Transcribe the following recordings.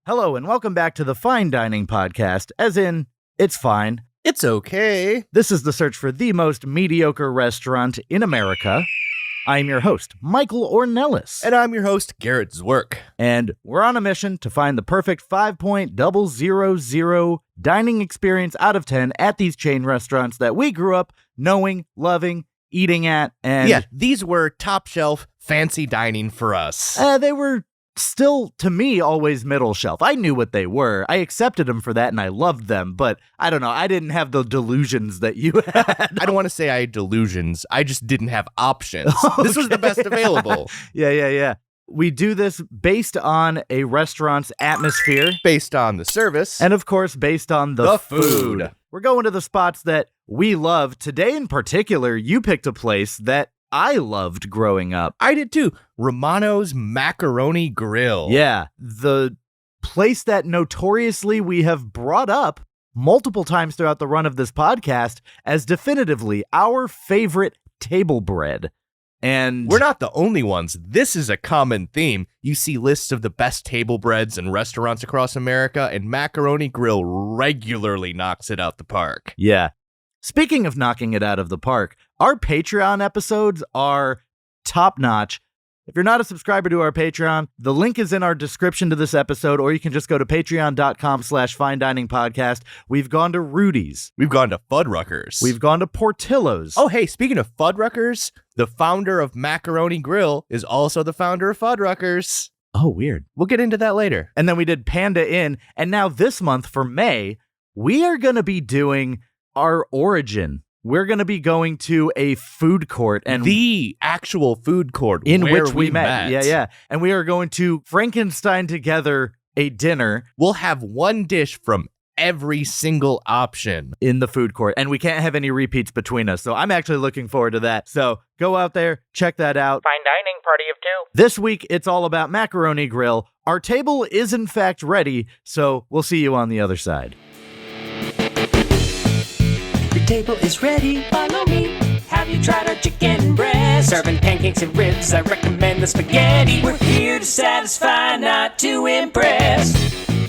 Hello and welcome back to the Fine Dining Podcast, as in, it's fine. It's okay. This is the search for the most mediocre restaurant in America. I'm your host, Michael Ornelas. And I'm your host, Garrett Zwerk. And we're on a mission to find the perfect 5.000 dining experience out of 10 at these chain restaurants that we grew up knowing, loving, eating at, and... Yeah, these were top shelf, fancy dining for us. They were still, to me, always middle shelf. I knew what they were. I accepted them for that, and I loved them, but I don't know. I didn't have the delusions that you had. I don't want to say I had delusions. I just didn't have options. Okay. This was the best available. Yeah. We do this based on a restaurant's atmosphere. Based on the service. And, of course, based on the food. We're going to the spots that we love. Today, in particular, you picked a place that I loved growing up. I did too. Romano's Macaroni Grill. Yeah, the place that notoriously we have brought up multiple times throughout the run of this podcast as definitively our favorite table bread. And we're not the only ones. This is a common theme. You see lists of the best table breads and restaurants across America, and Macaroni Grill regularly knocks it out the park. Yeah. Speaking of knocking it out of the park, our Patreon episodes are top-notch. If you're not a subscriber to our Patreon, the link is in our description to this episode, or you can just go to patreon.com/finediningpodcast. We've gone to Rudy's. We've gone to Fuddruckers. We've gone to Portillo's. Oh, hey, speaking of Fuddruckers, the founder of Macaroni Grill is also the founder of Fuddruckers. Oh, weird. We'll get into that later. And then we did Panda Inn, and now this month for May, we are going to be doing our origin. We're going to be going to a food court, and the actual food court in where which we met. Yeah. And we are going to Frankenstein together a dinner. We'll have one dish from every single option in the food court, and we can't have any repeats between us. So I'm actually looking forward to that. So go out there, check that out. Fine dining party of two. This week, it's all about Macaroni Grill. Our table is in fact ready, so we'll see you on the other side. Your table is ready, follow me. Have you tried our chicken breast? Serving pancakes and ribs, I recommend the spaghetti. We're here to satisfy, not to impress.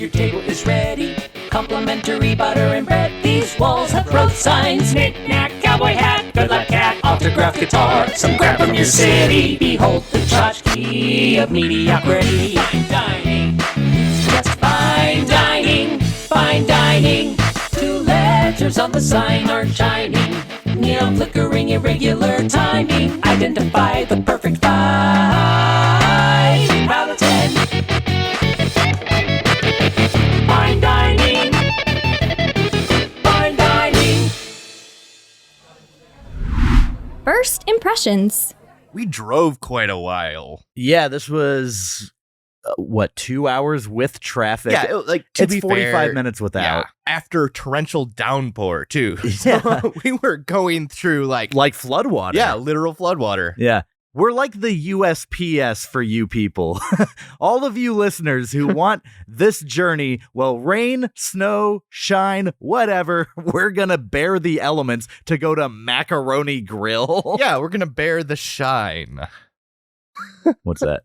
Your table is ready, complimentary butter and bread. These walls have road signs, knick-knack, cowboy hat, good luck cat, autographed guitar, some crap from your city. Behold the tchotchke of mediocrity. Fine dining, just fine dining, fine dining. Two letters on the sign aren't shining. Neon flickering, irregular timing. Identify the perfect five out of 10. Fine dining. Fine dining. First impressions. We drove quite a while. Yeah, this was... 2 hours with traffic? Yeah, it's 45 minutes without. Yeah, after torrential downpour, too. So we were going through like floodwater. Yeah, literal floodwater. Yeah. We're like the USPS for you people. All of you listeners who want this journey, well, rain, snow, shine, whatever, we're going to bear the elements to go to Macaroni Grill. Yeah, we're going to bear the shine. What's that?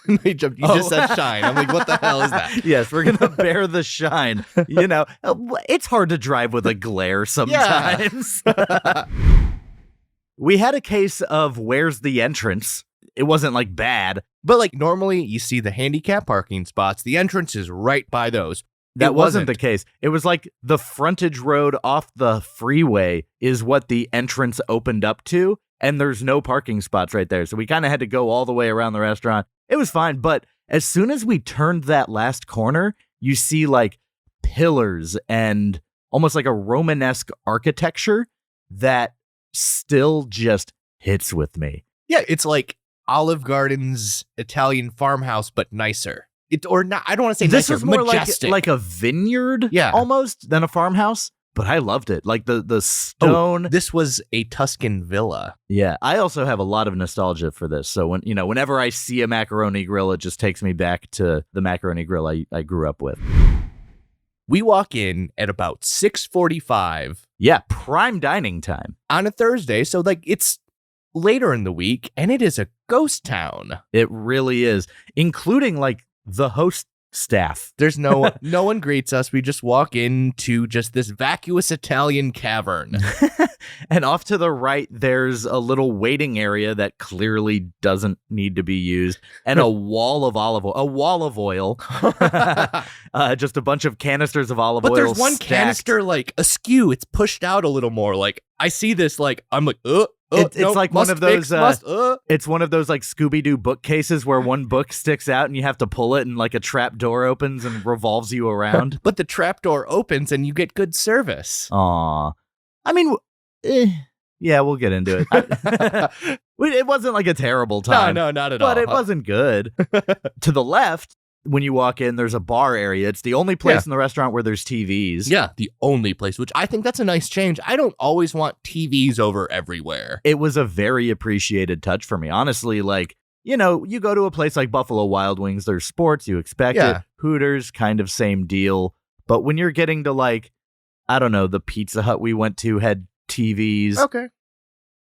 You just said shine. I'm like, what the hell is that? Yes, we're going to bear the shine. You know, it's hard to drive with a glare sometimes. Yeah. We had a case of where's the entrance. It wasn't like bad. But like normally you see the handicap parking spots. The entrance is right by those. That wasn't the case. It was like the frontage road off the freeway is what the entrance opened up to. And there's no parking spots right there. So we kind of had to go all the way around the restaurant. It was fine. But as soon as we turned that last corner, you see like pillars and almost like a Romanesque architecture that still just hits with me. Yeah, it's like Olive Garden's Italian farmhouse, but nicer. I don't want to say this nicer, is more majestic. like a vineyard almost than a farmhouse. But I loved it. Like the stone. Oh, this was a Tuscan villa. Yeah. I also have a lot of nostalgia for this. So whenever I see a Macaroni Grill, it just takes me back to the Macaroni Grill I grew up with. We walk in at about 6:45. Yeah, prime dining time. On a Thursday, so like it's later in the week, and it is a ghost town. It really is, including like the host staff. There's no one greets us. We just walk into just this vacuous Italian cavern. And off to the right, there's a little waiting area that clearly doesn't need to be used, and a wall of oil. Just a bunch of canisters of olive oil. But there's one stacked. canister like askew. It's pushed out a little more. Like I see this, like I'm like, It's nope, like must one of those. fix, It's one of those like Scooby-Doo bookcases where one book sticks out and you have to pull it, and like a trap door opens and revolves you around. But the trap door opens and you get good service. Aw, I mean, yeah, we'll get into it. It wasn't like a terrible time. No, not at all. But it wasn't good. To the left, when you walk in, there's a bar area. It's the only place in the restaurant where there's TVs. Yeah, the only place, which I think that's a nice change. I don't always want TVs over everywhere. It was a very appreciated touch for me. Honestly, like, you know, you go to a place like Buffalo Wild Wings, there's sports, you expect it. Hooters, kind of same deal. But when you're getting to like, I don't know, the Pizza Hut we went to had TVs. Okay.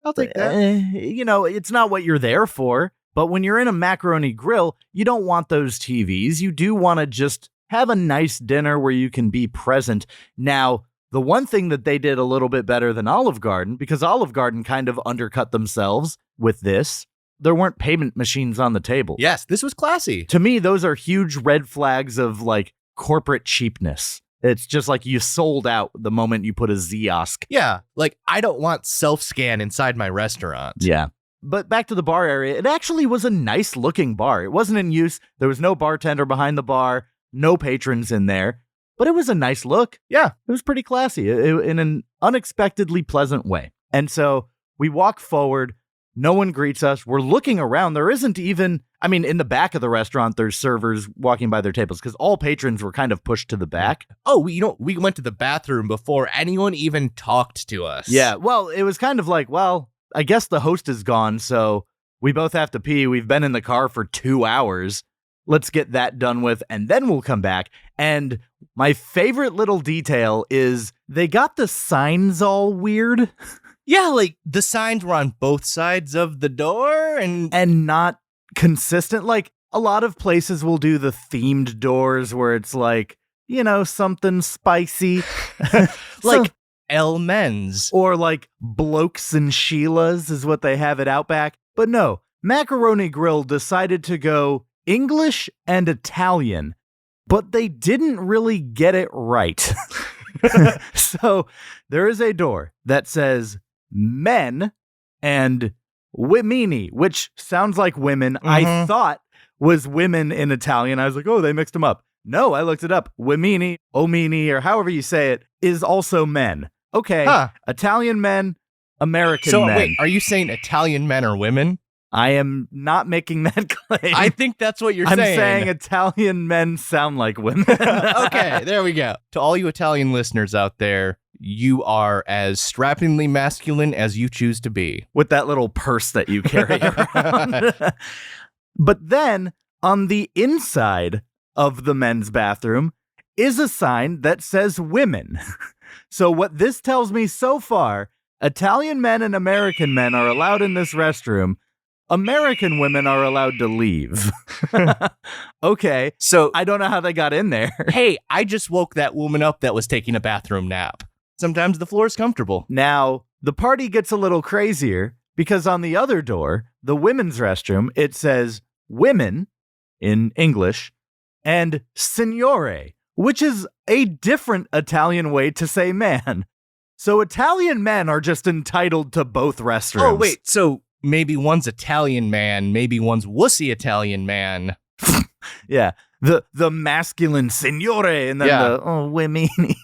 I'll take that. You know, it's not what you're there for. But when you're in a Macaroni Grill, you don't want those TVs. You do want to just have a nice dinner where you can be present. Now, the one thing that they did a little bit better than Olive Garden, because Olive Garden kind of undercut themselves with this, there weren't payment machines on the table. Yes, this was classy. To me, those are huge red flags of like corporate cheapness. It's just like you sold out the moment you put a Ziosk. Yeah, like I don't want self-scan inside my restaurant. Yeah. But back to the bar area, it actually was a nice looking bar. It wasn't in use. There was no bartender behind the bar, no patrons in there, but it was a nice look. Yeah, it was pretty classy in an unexpectedly pleasant way. And so we walk forward. No one greets us. We're looking around. There isn't even, I mean, in the back of the restaurant, there's servers walking by their tables because all patrons were kind of pushed to the back. Oh, we went to the bathroom before anyone even talked to us. Yeah, well, it was kind of like, well, I guess the host is gone, so we both have to pee. We've been in the car for 2 hours. Let's get that done with, and then we'll come back. And my favorite little detail is they got the signs all weird. Yeah, like the signs were on both sides of the door and not consistent. Like a lot of places will do the themed doors where it's like, you know, something spicy. like El Men's. Or like Blokes and Sheilas is what they have at Outback. But no, Macaroni Grill decided to go English and Italian, but they didn't really get it right. So there is a door that says men and Wimini, which sounds like women. I thought was women in Italian. I was like, oh, they mixed them up. No, I looked it up. Wimini, Omini, or however you say it, is also men. Okay, Italian men, American men. So wait, are you saying Italian men are women? I am not making that claim. I think that's what you're saying. I'm saying Italian men sound like women. Okay, there we go. To all you Italian listeners out there, you are as strappingly masculine as you choose to be. With that little purse that you carry around. But then, on the inside of the men's bathroom is a sign that says women. So what this tells me so far, Italian men and American men are allowed in this restroom. American women are allowed to leave. Okay, so I don't know how they got in there. Hey, I just woke that woman up that was taking a bathroom nap. Sometimes the floor is comfortable. Now, the party gets a little crazier because on the other door, the women's restroom, it says women in English and signore, which is a different Italian way to say man. So Italian men are just entitled to both restrooms. Oh, wait, so maybe one's Italian man, maybe one's wussy Italian man. Yeah, the masculine signore and then the wimini.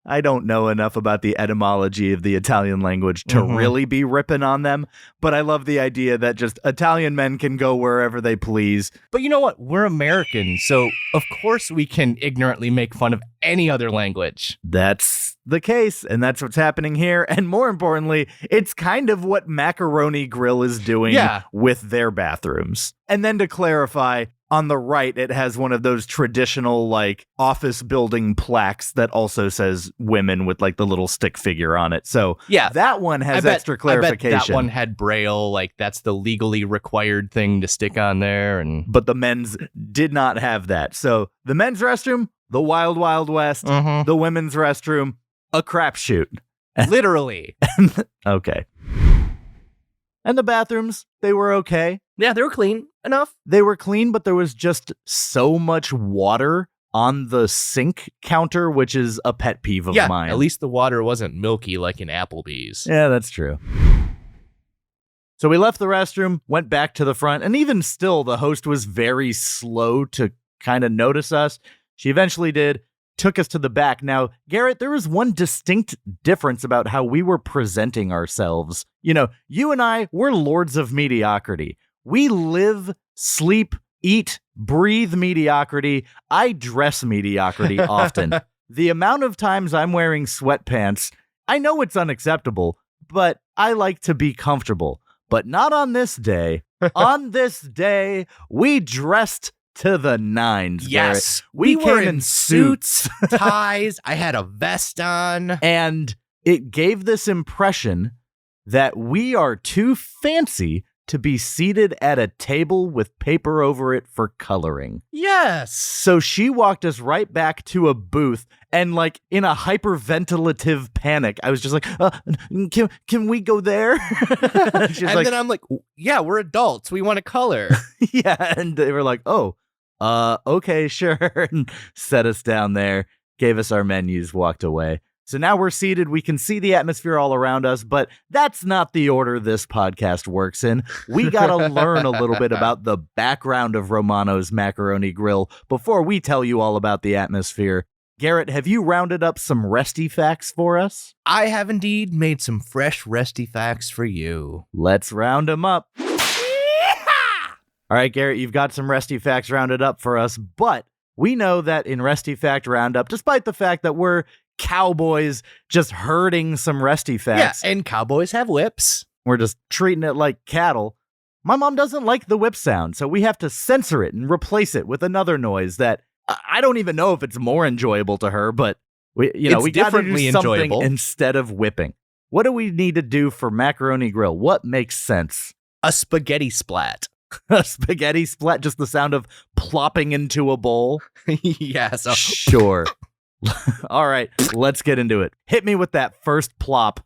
I don't know enough about the etymology of the Italian language to really be ripping on them, but I love the idea that just Italian men can go wherever they please. But you know what? We're Americans, so of course we can ignorantly make fun of any other language. That's the case, and that's what's happening here. And more importantly, it's kind of what Macaroni Grill is doing with their bathrooms. And then to clarify, on the right, it has one of those traditional, like, office building plaques that also says women with, like, the little stick figure on it. So Yeah, that one has extra clarification. I bet that one had Braille, like, that's the legally required thing to stick on there. And But the men's did not have that. So the men's restroom, the Wild Wild West. The women's restroom, a crapshoot. Literally. Okay. And the bathrooms, they were okay. Yeah, they were clean enough. They were clean, but there was just so much water on the sink counter, which is a pet peeve of mine. At least the water wasn't milky like in Applebee's. Yeah, that's true. So we left the restroom, went back to the front, and even still, the host was very slow to kind of notice us. She eventually did, took us to the back. Now, Garrett, there was one distinct difference about how we were presenting ourselves. You know, you and I, we're lords of mediocrity. We live, sleep, eat, breathe mediocrity. I dress mediocrity often. The amount of times I'm wearing sweatpants, I know it's unacceptable, but I like to be comfortable. But not on this day. On this day, we dressed to the nines. Yes. Garrett. We were came in suits, ties. I had a vest on. and it gave this impression that we are too fancy to be seated at a table with paper over it for coloring. Yes. So she walked us right back to a booth, and like in a hyperventilative panic, I was just like, can we go there? She's And like, then I'm like, yeah, we're adults. We want to color. yeah. And they were like, oh, okay, sure. And set us down there, gave us our menus, walked away. So now we're seated. We can see the atmosphere all around us, but that's not the order this podcast works in. We got to learn a little bit about the background of Romano's Macaroni Grill before we tell you all about the atmosphere. Garrett, have you rounded up some resty facts for us? I have indeed made some fresh resty facts for you. Let's round them up. All right, Garrett, you've got some resty facts rounded up for us, but we know that in Resty Fact Roundup, despite the fact that we're cowboys just herding some resty facts. Yeah, and cowboys have whips. We're just treating it like cattle. My mom doesn't like the whip sound, so we have to censor it and replace it with another noise that I don't even know if it's more enjoyable to her, but we got to do differently something enjoyable. instead of whipping. What do we need to do for Macaroni Grill? What makes sense? A spaghetti splat. A spaghetti splat, just the sound of plopping into a bowl? Yeah, so Sure. All right, let's get into it. Hit me with that first plop.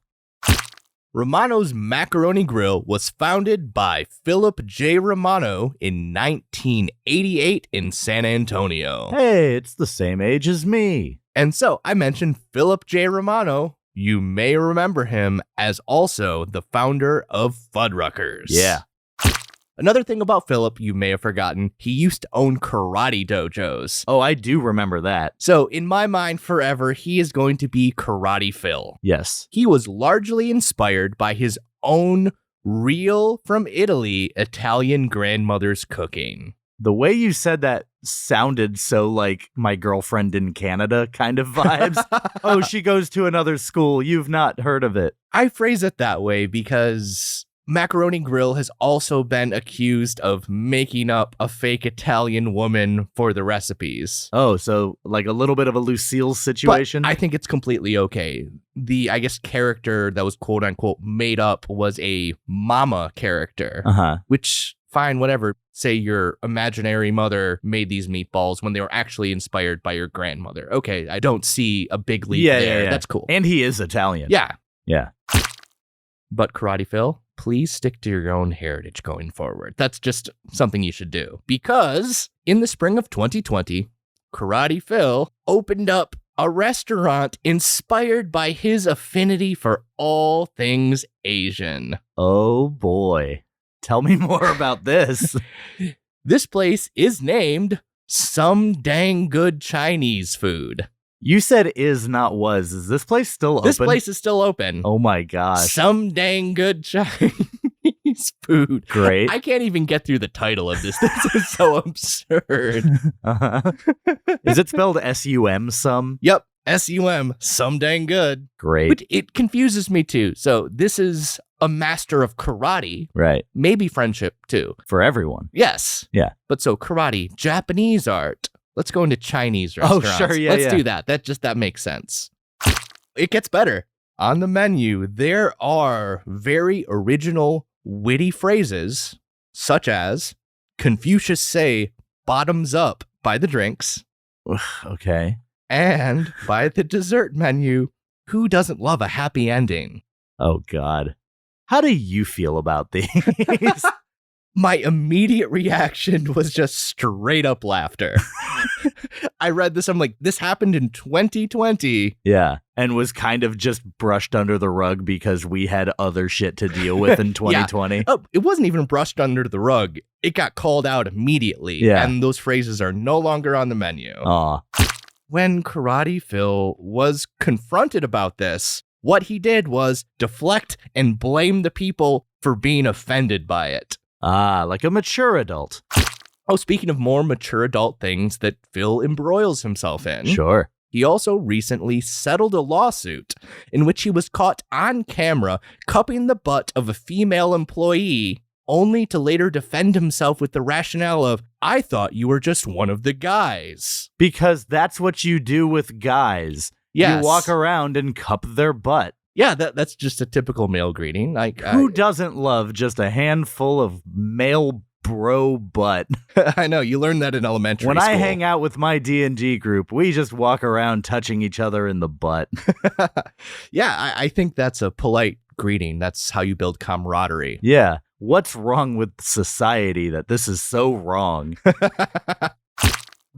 Romano's Macaroni Grill was founded by Philip J. Romano in 1988 in San Antonio. Hey, it's the same age as me. And so I mentioned Philip J. Romano. You may remember him as also the founder of Fuddruckers. Yeah. Another thing about Philip you may have forgotten, he used to own karate dojos. Oh, I do remember that. So in my mind forever, he is going to be Karate Phil. Yes. He was largely inspired by his own real from Italy Italian grandmother's cooking. The way you said that sounded so like my girlfriend in Canada kind of vibes. Oh, she goes to another school. You've not heard of it. I phrase it that way because Macaroni Grill has also been accused of making up a fake Italian woman for the recipes. Oh, so like a little bit of a Lucille situation? But I think it's completely okay. The, I guess, character that was quote unquote made up was a mama character, which, fine, whatever. Say your imaginary mother made these meatballs when they were actually inspired by your grandmother. Okay, I don't see a big leap there. Yeah. That's cool. And he is Italian. Yeah. Yeah. But Karate Phil, please stick to your own heritage going forward. That's just something you should do. Because in the spring of 2020, Karate Phil opened up a restaurant inspired by his affinity for all things Asian. Oh, boy. Tell me more about this. This place is named Some Dang Good Chinese Food. You said is, not was. Is this place still open? This place is still open. Oh, my gosh. Some Dang Good Chinese Food. Great. I can't even get through the title of this. This is so absurd. Is it spelled S-U-M some? Yep. S-U-M, some dang good. Great. But it confuses me too. So this is a master of karate, Right. maybe friendship too. For everyone. Yes. Yeah. But so karate, Japanese art. Let's go into Chinese restaurants. Oh, sure. Yeah, Let's yeah. do that. That makes sense. It gets better. On the menu, there are very original, witty phrases, such as Confucius say, bottoms up by the drinks, Okay. and by the dessert menu, who doesn't love a happy ending? Oh, God. How do you feel about these? My immediate reaction was just straight up laughter. I read this, I'm like, this happened in 2020. Yeah. And was kind of just brushed under the rug because we had other shit to deal with in 2020. Oh, it wasn't even brushed under the rug. It got called out immediately. Yeah. And those phrases are no longer on the menu. Aw. When Karate Phil was confronted about this, what he did was deflect and blame the people for being offended by it. Ah, like a mature adult. Oh, speaking of more mature adult things that Phil embroils himself in. Sure. He also recently settled a lawsuit in which he was caught on camera cupping the butt of a female employee, only to later defend himself with the rationale of, I thought you were just one of the guys. Because that's what you do with guys. Yes. You walk around and cup their butt. Yeah, that's just a typical male greeting. Like, Who doesn't love just a handful of male bro butt? I know, you learned that in elementary When school. I hang out with my D&D group, we just walk around touching each other in the butt. Yeah, I think that's a polite greeting. That's how you build camaraderie. Yeah. What's wrong with society that this is so wrong?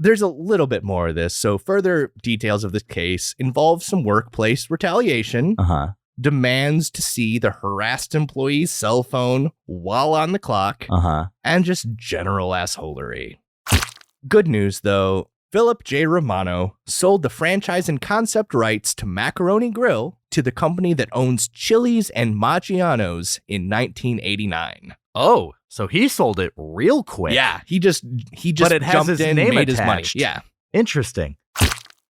There's a little bit more of this. So further details of this case involve some workplace retaliation, Uh-huh. demands to see the harassed employee's cell phone while on the clock, Uh-huh. and just general assholery. Good news, though. Philip J. Romano sold the franchise and concept rights to Macaroni Grill to the company that owns Chili's and Maggiano's in 1989. Oh, so he sold it real quick. Yeah, he just But it has jumped his in, name made his money. attached. Yeah. Interesting.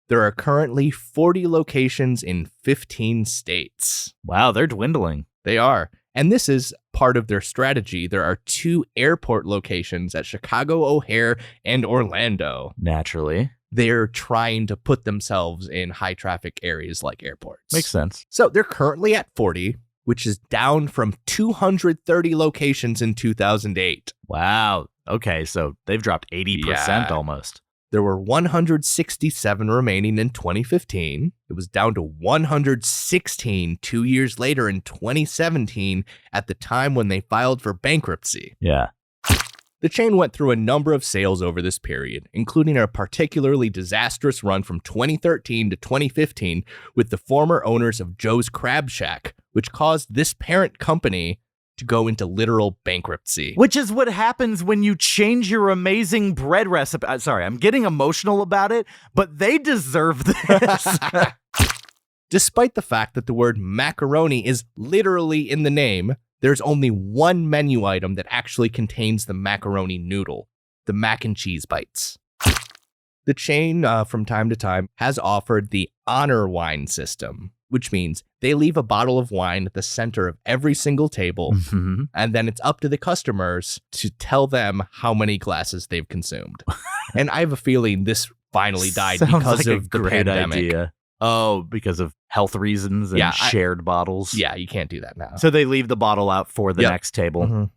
There are currently 40 locations in 15 states. Wow, they're dwindling. They are. And this is part of their strategy. There are 2 airport locations at Chicago O'Hare and Orlando. Naturally. They're trying to put themselves in high traffic areas like airports. Makes sense. So they're currently at 40, which is down from 230 locations in 2008. Wow. Okay, so they've dropped 80% almost. There were 167 remaining in 2015. It was down to 116 2 years later in 2017 at the time when they filed for bankruptcy. Yeah. The chain went through a number of sales over this period, including a particularly disastrous run from 2013 to 2015 with the former owners of Joe's Crab Shack, which caused this parent company to go into literal bankruptcy. Which is what happens when you change your amazing bread recipe. Sorry, I'm getting emotional about it, but they deserve this. Despite the fact that the word macaroni is literally in the name, there's only one menu item that actually contains the macaroni noodle, the mac and cheese bites. The chain, from time to time, has offered the honor wine system, which means they leave a bottle of wine at the center of every single table, Mhm. and then it's up to the customers to tell them how many glasses they've consumed. And I have a feeling this finally died Sounds because like a of the great pandemic. idea. Oh, because of health reasons and Yeah, shared bottles. Yeah, you can't do that now. So they leave the bottle out for the Yep. next table. Mhm.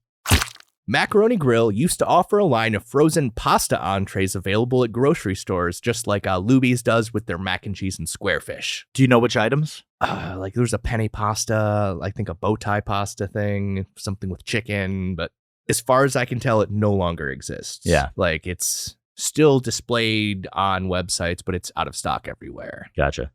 Macaroni Grill used to offer a line of frozen pasta entrees available at grocery stores, just like Luby's does with their mac and cheese and square fish. Do you know which items? Like there's a penne pasta, I think a bow tie pasta thing, something with chicken, but as far as I can tell, it no longer exists. Yeah. Like it's still displayed on websites, but it's out of stock everywhere. Gotcha.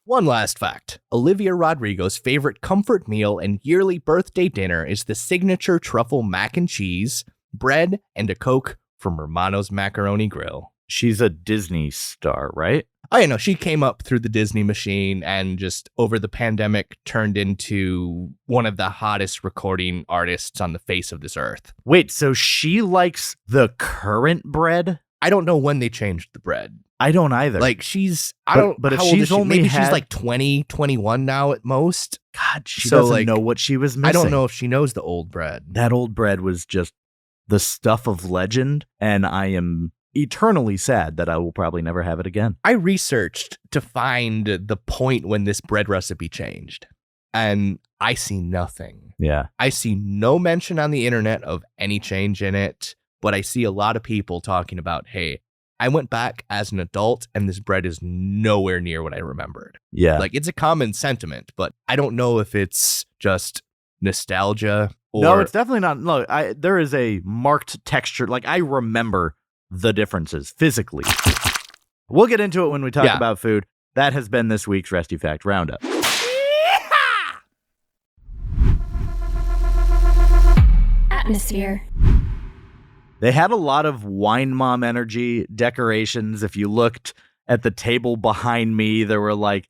One last fact. Olivia Rodrigo's favorite comfort meal and yearly birthday dinner is the signature truffle mac and cheese, bread, and a Coke from Romano's Macaroni Grill. She's a Disney star, right? Oh, you know, she came up through the Disney machine and just over the pandemic turned into one of the hottest recording artists on the face of this earth. Wait, so she likes the current bread? I don't know when they changed the bread. I don't either. Like she's, but if how old is she's she? only Maybe had, she's like 20, 21 now at most. God, she So, doesn't like, know what she was missing. I don't know if she knows the old bread. That old bread was just the stuff of legend, and I am eternally sad that I will probably never have it again. I researched to find the point when this bread recipe changed, and I see nothing. Yeah. I see no mention on the internet of any change in it, but I see a lot of people talking about, hey, I went back as an adult and this bread is nowhere near what I remembered. Yeah. Like, it's a common sentiment, but I don't know if it's just nostalgia or... No, it's definitely not. Look, there is a marked texture. Like, I remember the differences physically. We'll get into it when we talk about food. That has been this week's Resty Fact Roundup. Atmosphere. They had a lot of wine mom energy decorations. If you looked at the table behind me, there were like,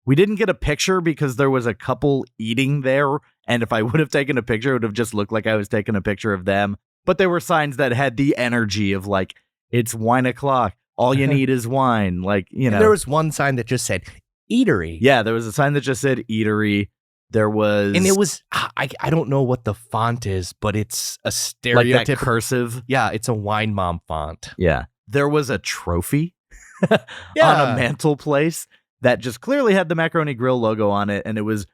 we didn't get a picture because there was a couple eating there. And if I would have taken a picture, it would have just looked like I was taking a picture of them. But there were signs that had the energy of like, it's wine o'clock. All you need is wine. Like, you know. And there was one sign that just said eatery. Yeah, there was a sign that just said eatery. There was... And it was, I don't know what the font is, but it's a stereotypical... like that cursive. Yeah, it's a wine mom font. Yeah. There was a trophy on a mantelpiece that just clearly had the Macaroni Grill logo on it, and it was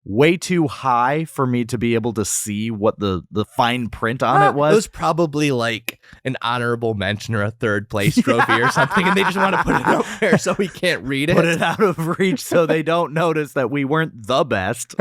way too high for me to be able to see what the fine print on it was. It was probably like an honorable mention or a third place trophy or something, and they just want to put it up there so we can't read it. Put it out of reach so they don't notice that we weren't the best.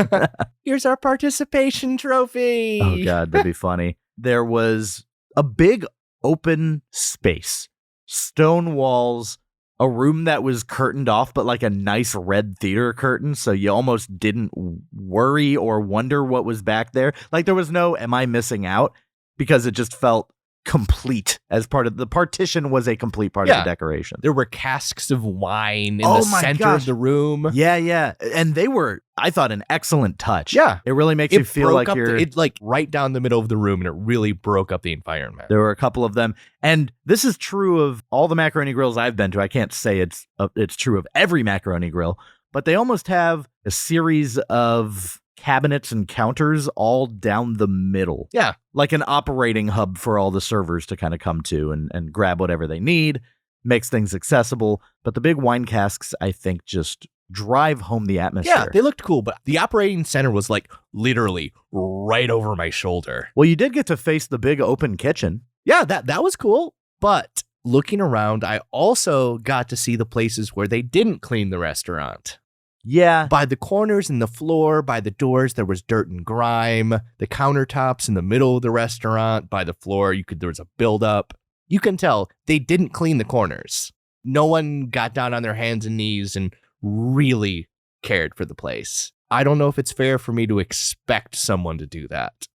Here's our participation trophy. Oh, God, that'd be funny. There was a big open space, stone walls, a room that was curtained off, but like a nice red theater curtain, so you almost didn't worry or wonder what was back there. Like, there was no, am I missing out? Because it just felt complete as part of the partition was a complete part of the decoration. There were casks of wine in the center of the room. Yeah. And they were, I thought, an excellent touch. Yeah. It really makes you feel like you're... It like right down the middle of the room, and it really broke up the environment. There were a couple of them. And this is true of all the Macaroni Grills I've been to. I can't say it's true of every Macaroni Grill, but they almost have a series of cabinets and counters all down the middle. Yeah. Like an operating hub for all the servers to kind of come to and grab whatever they need, makes things accessible. But the big wine casks, I think, just drive home the atmosphere. Yeah, they looked cool, but the operating center was like literally right over my shoulder. Well, you did get to face the big open kitchen. Yeah, that was cool. But looking around, I also got to see the places where they didn't clean the restaurant. Yeah. By the corners and the floor, by the doors, there was dirt and grime. The countertops in the middle of the restaurant, by the floor, there was a buildup. You can tell they didn't clean the corners. No one got down on their hands and knees and really cared for the place. I don't know if it's fair for me to expect someone to do that.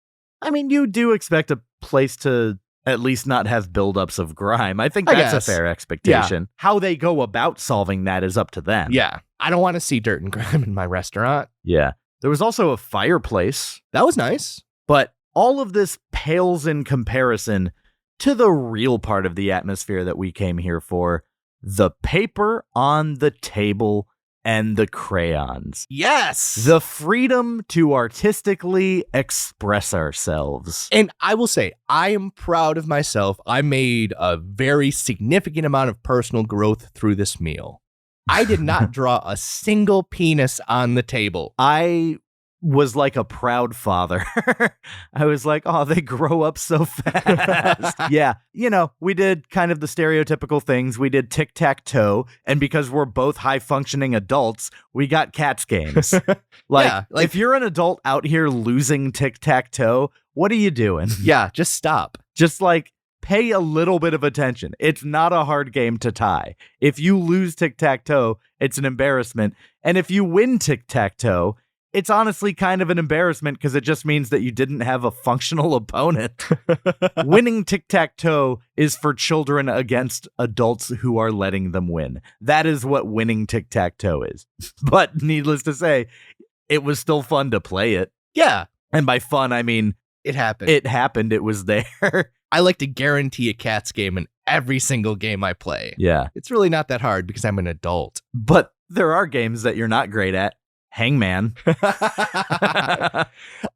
I mean, you do expect a place to at least not have buildups of grime. I think that's a fair expectation. Yeah. How they go about solving that is up to them. Yeah. I don't want to see dirt and grime in my restaurant. Yeah. There was also a fireplace. That was nice. But all of this pales in comparison to the real part of the atmosphere that we came here for. The paper on the table and the crayons. Yes! The freedom to artistically express ourselves. And I will say, I am proud of myself. I made a very significant amount of personal growth through this meal. I did not draw a single penis on the table. I was like a proud father. I was like, oh, they grow up so fast. Yeah. You know, we did kind of the stereotypical things. We did tic-tac-toe. And because we're both high-functioning adults, we got cats games. Like, if you're an adult out here losing tic-tac-toe, what are you doing? Yeah, just stop. Just like, pay a little bit of attention. It's not a hard game to tie. If you lose tic-tac-toe, it's an embarrassment. And if you win tic-tac-toe, it's honestly kind of an embarrassment because it just means that you didn't have a functional opponent. Winning tic-tac-toe is for children against adults who are letting them win. That is what winning tic-tac-toe is. But needless to say, it was still fun to play it. Yeah. And by fun, I mean... It happened. It happened. It was there. I like to guarantee a cats game in every single game I play. Yeah. It's really not that hard because I'm an adult. But there are games that you're not great at. Hangman.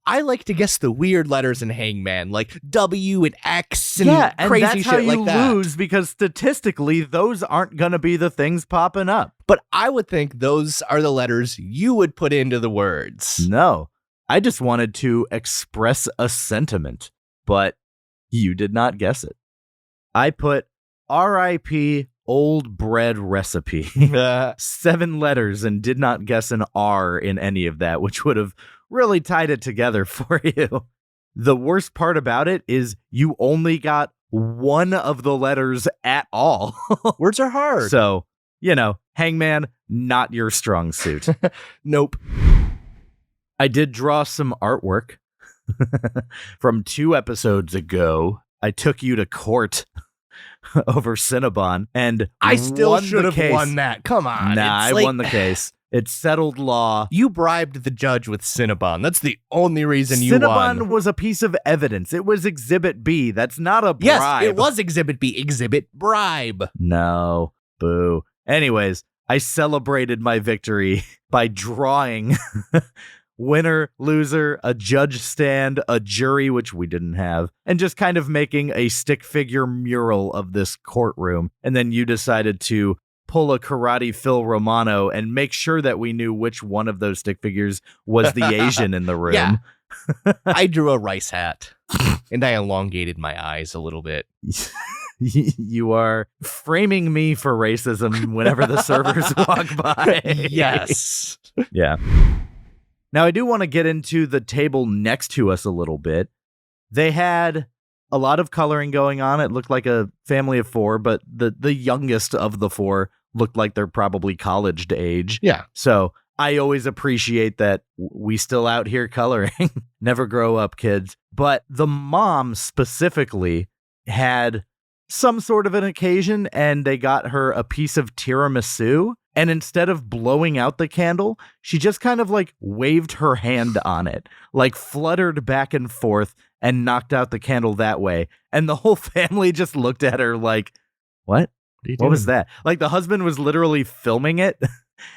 I like to guess the weird letters in Hangman, like W and X and crazy that's shit how you like that. lose because statistically, those aren't going to be the things popping up. But I would think those are the letters you would put into the words. No, I just wanted to express a sentiment, but you did not guess it. I put R.I.P. Old bread recipe. 7 letters and did not guess an R in any of that, which would have really tied it together for you. The worst part about it is you only got one of the letters at all. Words are hard. So, Hangman, not your strong suit. Nope. I did draw some artwork from 2 episodes ago. I took you to court over Cinnabon, and I still should have case. won that. Come on. Nah, I won the case. It's settled law. You bribed the judge with Cinnabon. That's the only reason you Cinnabon won. was a piece of evidence. It was Exhibit B. That's not a bribe. Yes, it was Exhibit B. Exhibit bribe. No. Boo. Anyways, I celebrated my victory by drawing winner, loser, a judge stand, a jury, which we didn't have, and just kind of making a stick figure mural of this courtroom. And then you decided to pull a Karate Phil Romano and make sure that we knew which one of those stick figures was the Asian in the room. Yeah. I drew a rice hat, and I elongated my eyes a little bit. You are framing me for racism whenever the servers walk by. Yes. Yeah. Now, I do want to get into the table next to us a little bit. They had a lot of coloring going on. It looked like a family of 4, but the youngest of the 4 looked like they're probably college age. Yeah. So I always appreciate that we still out here coloring. Never grow up, kids. But the mom specifically had some sort of an occasion, and they got her a piece of tiramisu. And instead of blowing out the candle, she just kind of like waved her hand on it, like fluttered back and forth and knocked out the candle that way. And the whole family just looked at her like, what? What was that? Like the husband was literally filming it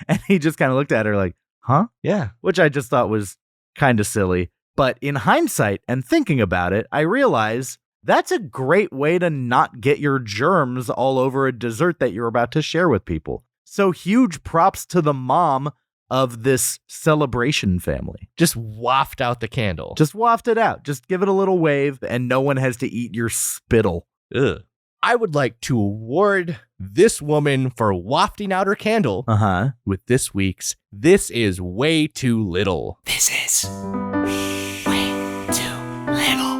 and he just kind of looked at her like, huh? Yeah. Which I just thought was kind of silly. But in hindsight and thinking about it, I realize that's a great way to not get your germs all over a dessert that you're about to share with people. So huge props to the mom of this celebration family. Just waft out the candle. Just waft it out. Just give it a little wave and no one has to eat your spittle. Ugh. I would like to award this woman for wafting out her candle with this week's This Is Way Too Little. This is way too little.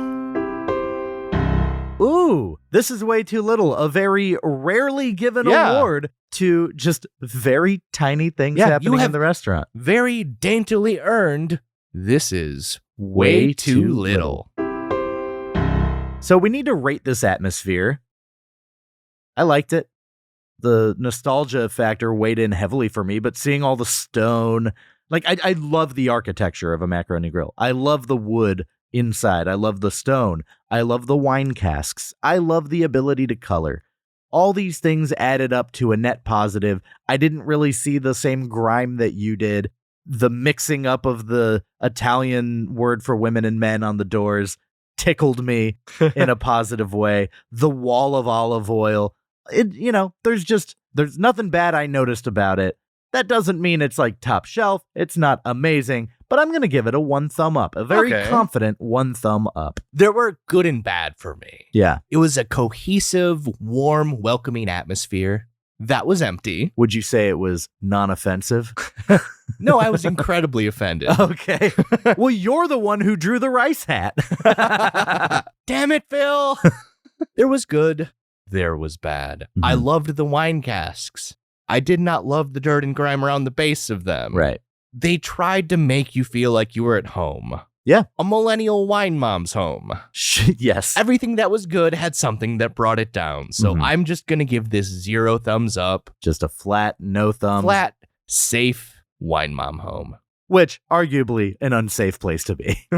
Ooh, this is way too little. A very rarely given award to just very tiny things happening in the restaurant. Very daintily earned. This is way too little. So we need to rate this atmosphere. I liked it. The nostalgia factor weighed in heavily for me, but seeing all the stone, like I love the architecture of a macaroni grill. I love the wood inside. I love the stone. I love the wine casks. I love the ability to color. All these things added up to a net positive. I didn't really see the same grime that you did. The mixing up of the Italian word for women and men on the doors tickled me in a positive way. The wall of olive oil. There's nothing bad I noticed about it. That doesn't mean it's like top shelf. It's not amazing, but I'm going to give it a 1 thumb up. A very confident 1 thumb up. There were good and bad for me. Yeah. It was a cohesive, warm, welcoming atmosphere that was empty. Would you say it was non-offensive? No, I was incredibly offended. Okay. Well, you're the one who drew the rice hat. Damn it, Phil. There was good. There was bad. Mm-hmm. I loved the wine casks. I did not love the dirt and grime around the base of them. Right. They tried to make you feel like you were at home. Yeah. A millennial wine mom's home. Yes. Everything that was good had something that brought it down. So I'm just going to give this 0 thumbs up. Just a flat, no thumb. Flat, safe wine mom home. which arguably an unsafe place to be.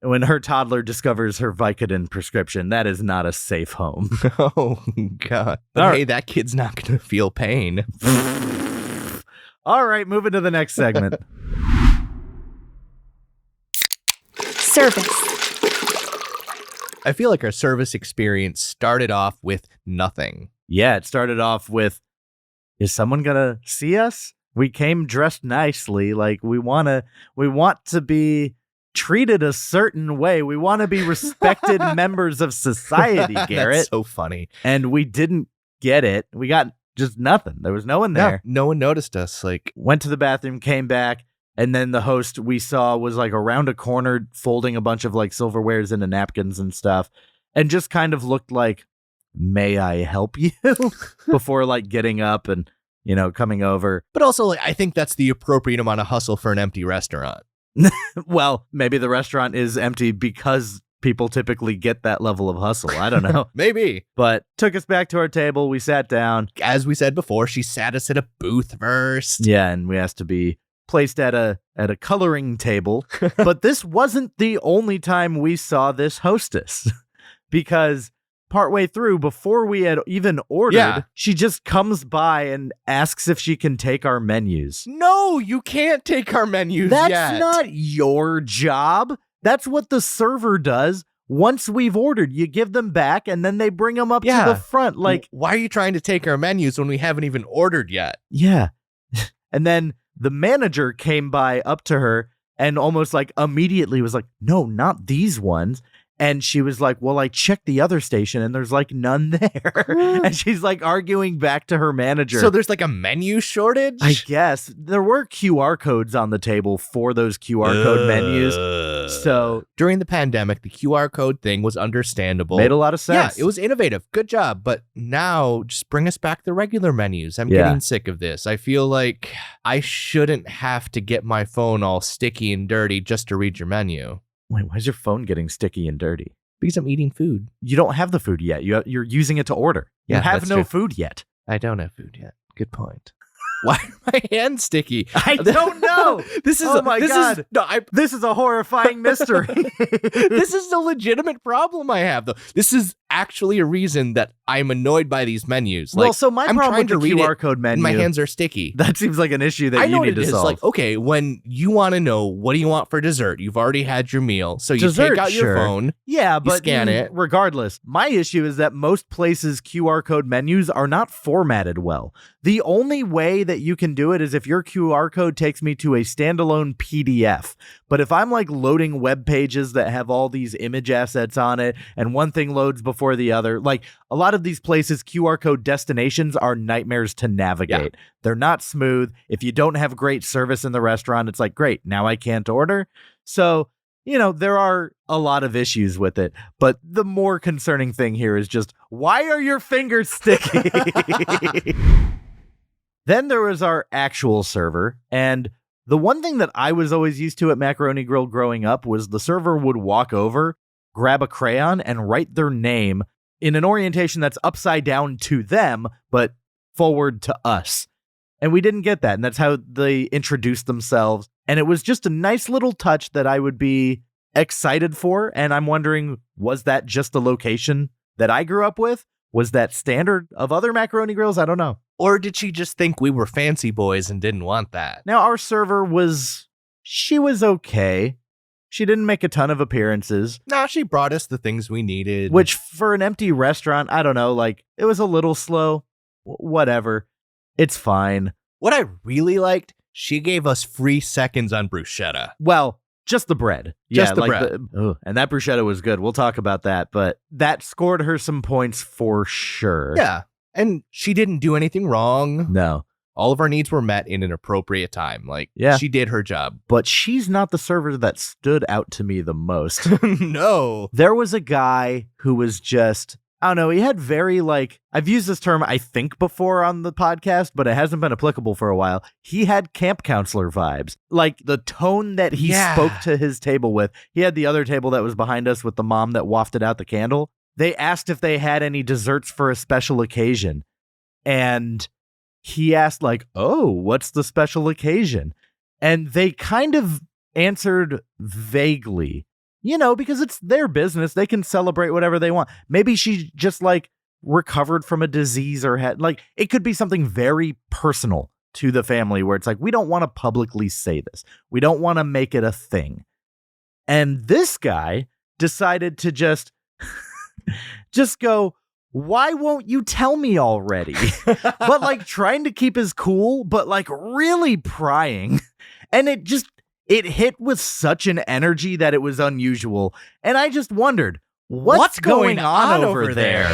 When her toddler discovers her Vicodin prescription, that is not a safe home. Oh, God. But hey, that kid's not going to feel pain. All right, moving to the next segment. Service. I feel like our service experience started off with nothing. Yeah, it started off with, is someone going to see us? We came dressed nicely. Like we want to be treated a certain way. We want to be respected members of society, Garrett. That's so funny. And we didn't get it. We got just nothing. There was no one there. No one noticed us. Like, went to the bathroom, came back, and then the host we saw was like around a corner folding a bunch of like silverwares into napkins and stuff, and just kind of looked like, may I help you? Before like getting up and, you know, coming over. But also, like, I think that's the appropriate amount of hustle for an empty restaurant. Well, maybe the restaurant is empty because people typically get that level of hustle. I don't know. Maybe. But took us back to our table. We sat down. As we said before, she sat us at a booth first. Yeah, and we asked to be placed at a coloring table. But this wasn't the only time we saw this hostess. Because partway through, before we had even ordered, she just comes by and asks if she can take our menus. No, you can't take our menus That's yet. not your job. That's what the server does. Once we've ordered, you give them back and then they bring them up to the front. Like, why are you trying to take our menus when we haven't even ordered yet? Yeah. And then the manager came by up to her and almost like immediately was like, no, not these ones. And she was like, well, I checked the other station and there's like none there. And she's like arguing back to her manager. So there's like a menu shortage? I guess there were QR codes on the table for those QR code menus. So during the pandemic, the QR code thing was understandable. Made a lot of sense. Yeah, it was innovative. Good job. But now just bring us back the regular menus. I'm getting sick of this. I feel like I shouldn't have to get my phone all sticky and dirty just to read your menu. Wait, why is your phone getting sticky and dirty? Because I'm eating food. You don't have the food yet. You're using it to order. You have no food yet. I don't have food yet. Good point. Why are my hands sticky? I don't know. This is God. This is a horrifying mystery. This is a legitimate problem I have, though. This is actually a reason that I'm annoyed by these menus. Well, so my problem with the QR code menu, my hands are sticky. That seems like an issue that you need to solve. Like, okay, when you want to know what do you want for dessert, you've already had your meal, so you take out your phone. Yeah, but scan it. Regardless, my issue is that most places' QR code menus are not formatted well. The only way that you can do it is if your QR code takes me to a standalone PDF. But if I'm like loading web pages that have all these image assets on it and one thing loads before the other, like a lot of these places, QR code destinations are nightmares to navigate. Yeah. They're not smooth. If you don't have great service in the restaurant, it's like, great, now I can't order. So, you know, there are a lot of issues with it. But the more concerning thing here is just, why are your fingers sticky? Then there was our actual server, and the one thing that I was always used to at Macaroni Grill growing up was the server would walk over, grab a crayon, and write their name in an orientation that's upside down to them, but forward to us. And we didn't get that, and that's how they introduced themselves. And it was just a nice little touch that I would be excited for, and I'm wondering, was that just the location that I grew up with? Was that standard of other Macaroni Grills? I don't know. Or did she just think we were fancy boys and didn't want that? Now, our server she was okay. She didn't make a ton of appearances. No, she brought us the things we needed. Which, for an empty restaurant, I don't know, like, it was a little slow. Whatever. It's fine. What I really liked, she gave us free seconds on bruschetta. Well, just the bread. Just the bread. And that bruschetta was good. We'll talk about that. But that scored her some points for sure. Yeah. And she didn't do anything wrong. No. All of our needs were met in an appropriate time. Like, she did her job. But she's not the server that stood out to me the most. No. There was a guy who was just, I don't know, he had very, like, I've used this term, I think, before on the podcast, but it hasn't been applicable for a while. He had camp counselor vibes. Like, the tone that he spoke to his table with. He had the other table that was behind us with the mom that wafted out the candle. They asked if they had any desserts for a special occasion. And he asked, like, oh, what's the special occasion? And they kind of answered vaguely, because it's their business. They can celebrate whatever they want. Maybe she just recovered from a disease or had it could be something very personal to the family where it's we don't want to publicly say this. We don't want to make it a thing. And this guy decided to just go, why won't you tell me already? But trying to keep his cool, but really prying. And it hit with such an energy that it was unusual. And I just wondered, what's going on over there?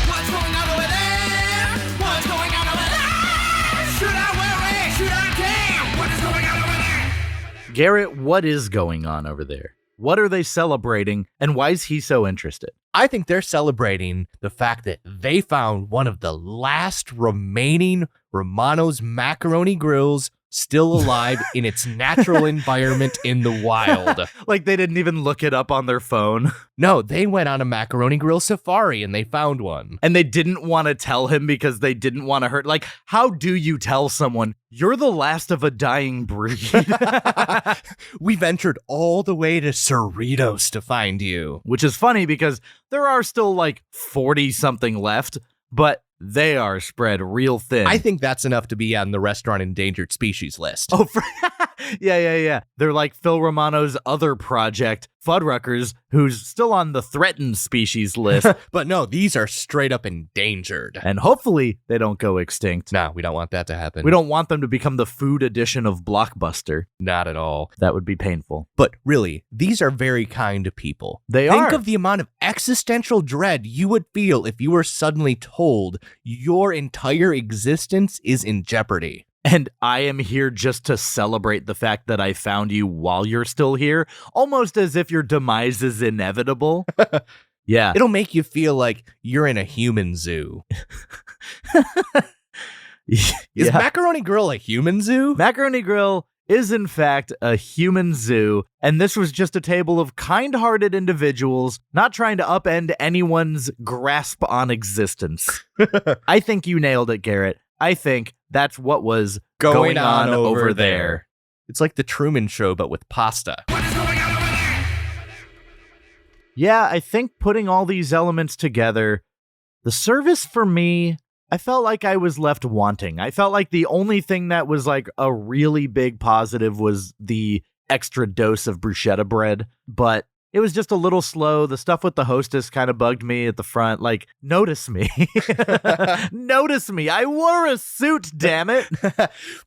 What's going on over there? What's going on over there? Should I worry? Should I care? What is going on over there? Garrett, what is going on over there? What are they celebrating, and why is he so interested? I think they're celebrating the fact that they found one of the last remaining Romano's macaroni grills still alive in its natural environment in the wild. They didn't even look it up on their phone. No, they went on a macaroni grill safari and they found one. And they didn't want to tell him because they didn't want to hurt. How do you tell someone you're the last of a dying breed? We ventured all the way to Cerritos to find you. Which is funny because there are still 40 something left, but they are spread real thin. I think that's enough to be on the restaurant endangered species list. Oh, yeah. They're like Phil Romano's other project, Fuddruckers, who's still on the threatened species list. But no, these are straight up endangered. And hopefully they don't go extinct. No, we don't want that to happen. We don't want them to become the food edition of Blockbuster. Not at all. That would be painful. But really, these are very kind people. Think Think of the amount of existential dread you would feel if you were suddenly told your entire existence is in jeopardy. And I am here just to celebrate the fact that I found you while you're still here, almost as if your demise is inevitable. Yeah. It'll make you feel like you're in a human zoo. Is Macaroni Grill a human zoo? Macaroni Grill is in fact a human zoo, and this was just a table of kind-hearted individuals not trying to upend anyone's grasp on existence. I think you nailed it, Garrett. I think that's what was going on over there. It's like the Truman Show, but with pasta. What is going on over there? Yeah, I think putting all these elements together, the service for me, I felt like I was left wanting. I felt like the only thing that was a really big positive was the extra dose of bruschetta bread, but it was just a little slow. The stuff with the hostess kind of bugged me at the front. Notice me. Notice me. I wore a suit, damn it.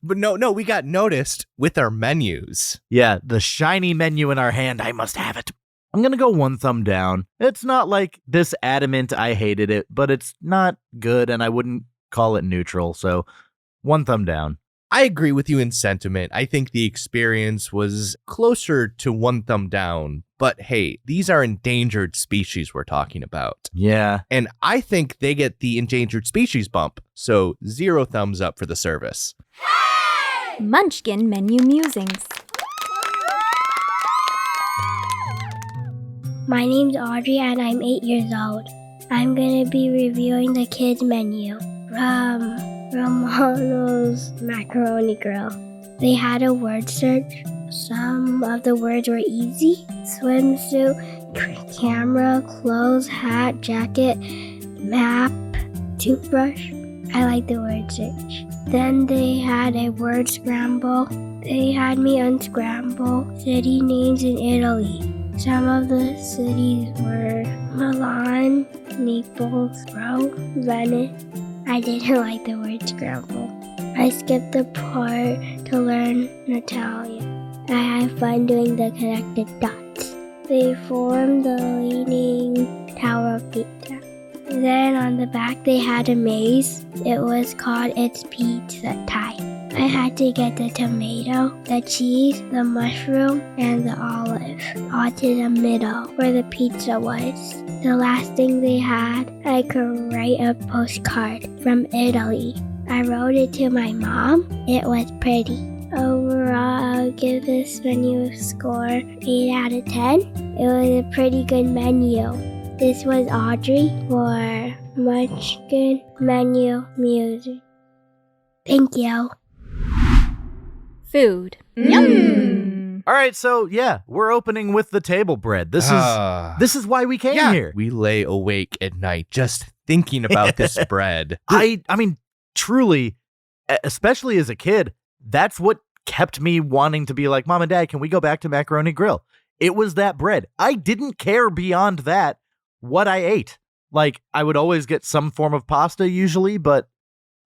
But no, we got noticed with our menus. Yeah, the shiny menu in our hand. I must have it. I'm going to go one thumb down. It's not this adamant I hated it, but it's not good, and I wouldn't call it neutral, so one thumb down. I agree with you in sentiment. I think the experience was closer to one thumb down, but hey, these are endangered species we're talking about. Yeah. And I think they get the endangered species bump, so 0 thumbs up for the service. Munchkin Menu Musings. My name's Audrey and I'm 8 years old. I'm going to be reviewing the kids' menu from Romano's Macaroni Grill. They had a word search. Some of the words were easy. Swimsuit, camera, clothes, hat, jacket, map, toothbrush. I like the word search. Then they had a word scramble. They had me unscramble city names in Italy. Some of the cities were Milan, Naples, Rome, Venice. I didn't like the word scramble. I skipped the part to learn Italian. I had fun doing the connected dots. They formed the Leaning Tower of Pizza. Then on the back they had a maze. It was called It's Pizza Time. I had to get the tomato, the cheese, the mushroom, and the olive, all to the middle where the pizza was. The last thing they had, I could write a postcard from Italy. I wrote it to my mom. It was pretty. Overall, I'll give this menu a score 8 out of 10. It was a pretty good menu. This was Audrey for Munchkin Menu Music. Thank you. Food. Yum! All right, so yeah, we're opening with the table bread. This is why we came here. We lay awake at night just thinking about this bread. I mean, truly, especially as a kid, that's what kept me wanting to be like, Mom and Dad, can we go back to Macaroni Grill? It was that bread. I didn't care beyond that what I ate. Like, I would always get some form of pasta usually, but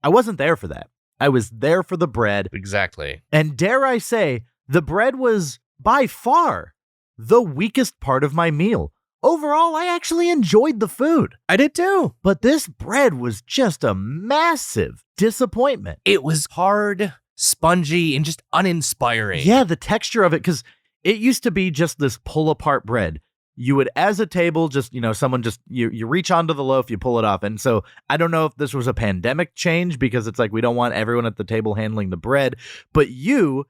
I wasn't there for that. I was there for the bread. Exactly. And dare I say, the bread was by far the weakest part of my meal. Overall, I actually enjoyed the food. I did too. But this bread was just a massive disappointment. It was hard, spongy, and just uninspiring. Yeah, the texture of it, because it used to be just this pull-apart bread. You would, as a table, just, someone just, you reach onto the loaf, you pull it off. And so I don't know if this was a pandemic change because it's like we don't want everyone at the table handling the bread. But you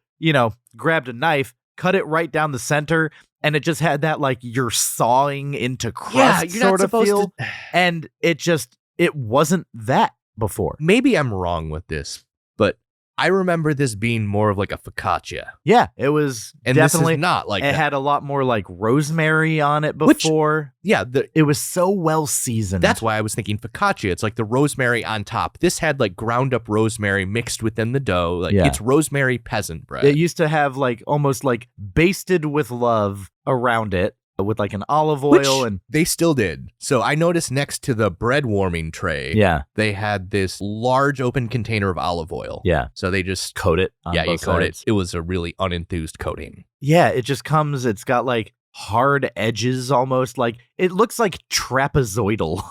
grabbed a knife, cut it right down the center, and it just had that like you're sawing into crust sort of feel. And it wasn't that before. Maybe I'm wrong with this, but I remember this being more of like a focaccia. Yeah, it was and definitely this is not like it that. had a lot more like rosemary on it before. It was so well seasoned. That's why I was thinking focaccia. It's like the rosemary on top. This had like ground up rosemary mixed within the dough. Like it's rosemary peasant bread. It used to have like almost like basted with love around it, with like an olive oil. Which and they still did. So I noticed next to the bread warming tray, they had this large open container of olive oil. Yeah. So they just coat it on you both coat sides. it. It was a really unenthused coating. Yeah, it just comes, it's got like hard edges almost, like it looks like trapezoidal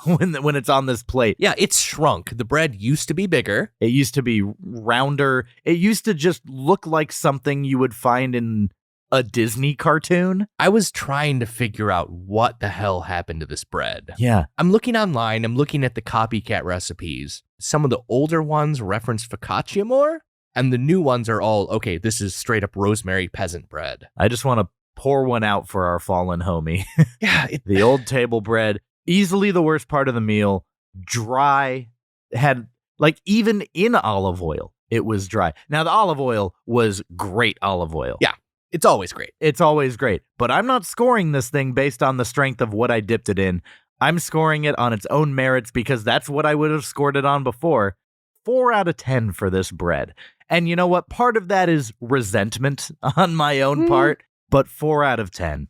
when it's on this plate. Yeah, it's shrunk. The bread used to be bigger. It used to be rounder. It used to just look like something you would find in a Disney cartoon. I was trying to figure out what the hell happened to this bread. Yeah. I'm looking online. I'm looking at the copycat recipes. Some of the older ones reference focaccia more, and the new ones are all, okay, this is straight up rosemary peasant bread. I just want to pour one out for our fallen homie. Yeah. The old table bread, easily the worst part of the meal. Dry, had like even in olive oil, it was dry. Now the olive oil was great olive oil. Yeah. It's always great. It's always great. But I'm not scoring this thing based on the strength of what I dipped it in. I'm scoring it on its own merits because that's what I would have scored it on before. 4 out of 10 for this bread. And you know what? Part of that is resentment on my own part, but 4 out of 10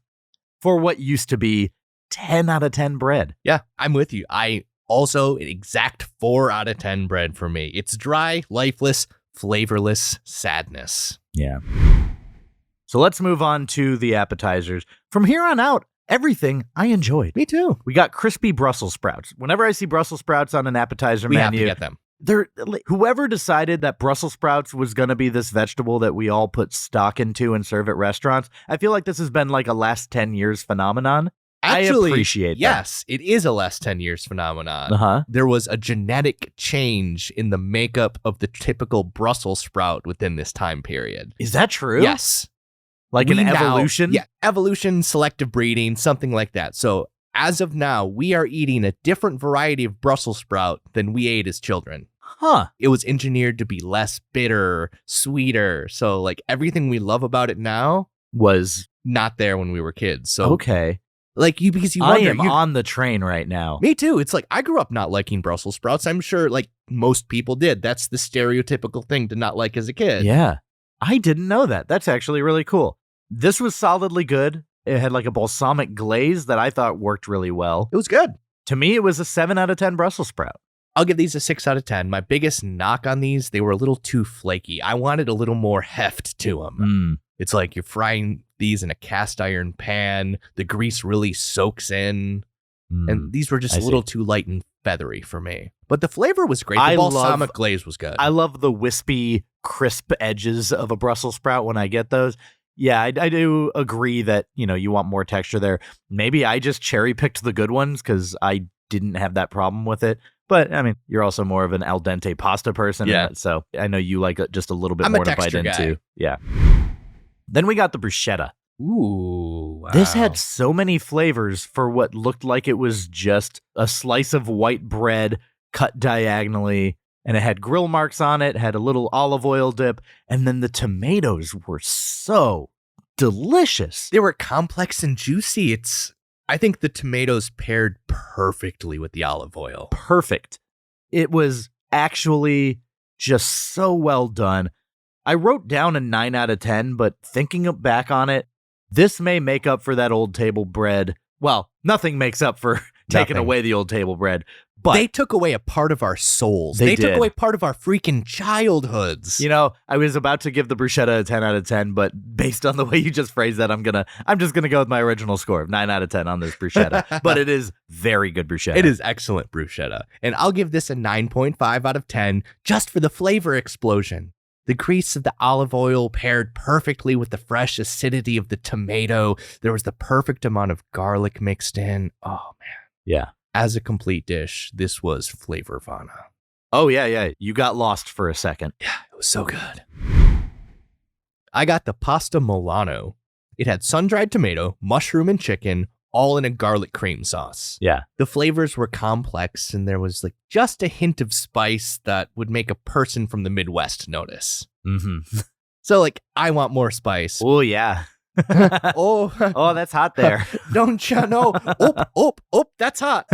for what used to be 10 out of 10 bread. Yeah, I'm with you. I also, an exact 4 out of 10 bread for me. It's dry, lifeless, flavorless sadness. Yeah. So let's move on to the appetizers. From here on out, everything I enjoyed. Me too. We got crispy Brussels sprouts. Whenever I see Brussels sprouts on an appetizer We menu, have to get them. Whoever decided that Brussels sprouts was going to be this vegetable that we all put stock into and serve at restaurants, I feel like this has been like a last 10 years phenomenon. Actually, I appreciate that. Yes, it is a last 10 years phenomenon. Uh-huh. There was a genetic change in the makeup of the typical Brussels sprout within this time period. Is that true? Yes. Like an evolution? Yeah, evolution, selective breeding, something like that. So as of now, we are eating a different variety of Brussels sprout than we ate as children. Huh. It was engineered to be less bitter, sweeter. So like everything we love about it now was not there when we were kids. So okay. Like because you I wonder, am on the train right now. Me too. It's like I grew up not liking Brussels sprouts. I'm sure like most people did. That's the stereotypical thing to not like as a kid. Yeah. I didn't know that. That's actually really cool. This was solidly good. It had like a balsamic glaze that I thought worked really well. It was good. To me, it was a 7 out of 10 Brussels sprout. I'll give these a 6 out of 10. My biggest knock on these, they were a little too flaky. I wanted a little more heft to them. It's like you're frying these in a cast iron pan. The grease really soaks in. And these were just a little too light and feathery for me. But the flavor was great. The balsamic glaze was good. I love the wispy, crisp edges of a Brussels sprout when I get those. Yeah, I do agree that, you want more texture there. Maybe I just cherry picked the good ones because I didn't have that problem with it. But, I mean, you're also more of an al dente pasta person. Yeah. So I know you like it just a little bit I'm more a to bite texture into. guy. Yeah. Then we got the bruschetta. Ooh, wow. This had so many flavors for what looked like it was just a slice of white bread cut diagonally and it had grill marks on it, had a little olive oil dip, and then the tomatoes were so delicious. They were complex and juicy. I think the tomatoes paired perfectly with the olive oil. Perfect. It was actually just so well done. I wrote down a 9 out of 10, but thinking back on it, this may make up for that old table bread. Well, nothing makes up for taking away the old table bread, but they took away a part of our souls. They took did. away part of our freaking childhoods. you know, I was about to give the bruschetta a 10 out of 10, but based on the way you just phrased that, I'm just gonna go with my original score of 9 out of 10 on this bruschetta. But it is very good bruschetta. It is excellent bruschetta. And I'll give this a 9.5 out of 10 just for the flavor explosion. The grease of the olive oil paired perfectly with the fresh acidity of the tomato. There was the perfect amount of garlic mixed in. Oh, man. Yeah. As a complete dish, this was Flavorvana. Oh, yeah. You got lost for a second. Yeah, it was so good. I got the pasta Milano. It had sun-dried tomato, mushroom, and chicken, all in a garlic cream sauce. Yeah. The flavors were complex, and there was like just a hint of spice that would make a person from the Midwest notice. Mm-hmm. So, like, I want more spice. Oh, yeah. Oh, Oh, that's hot there. don't you know? Oh, that's hot.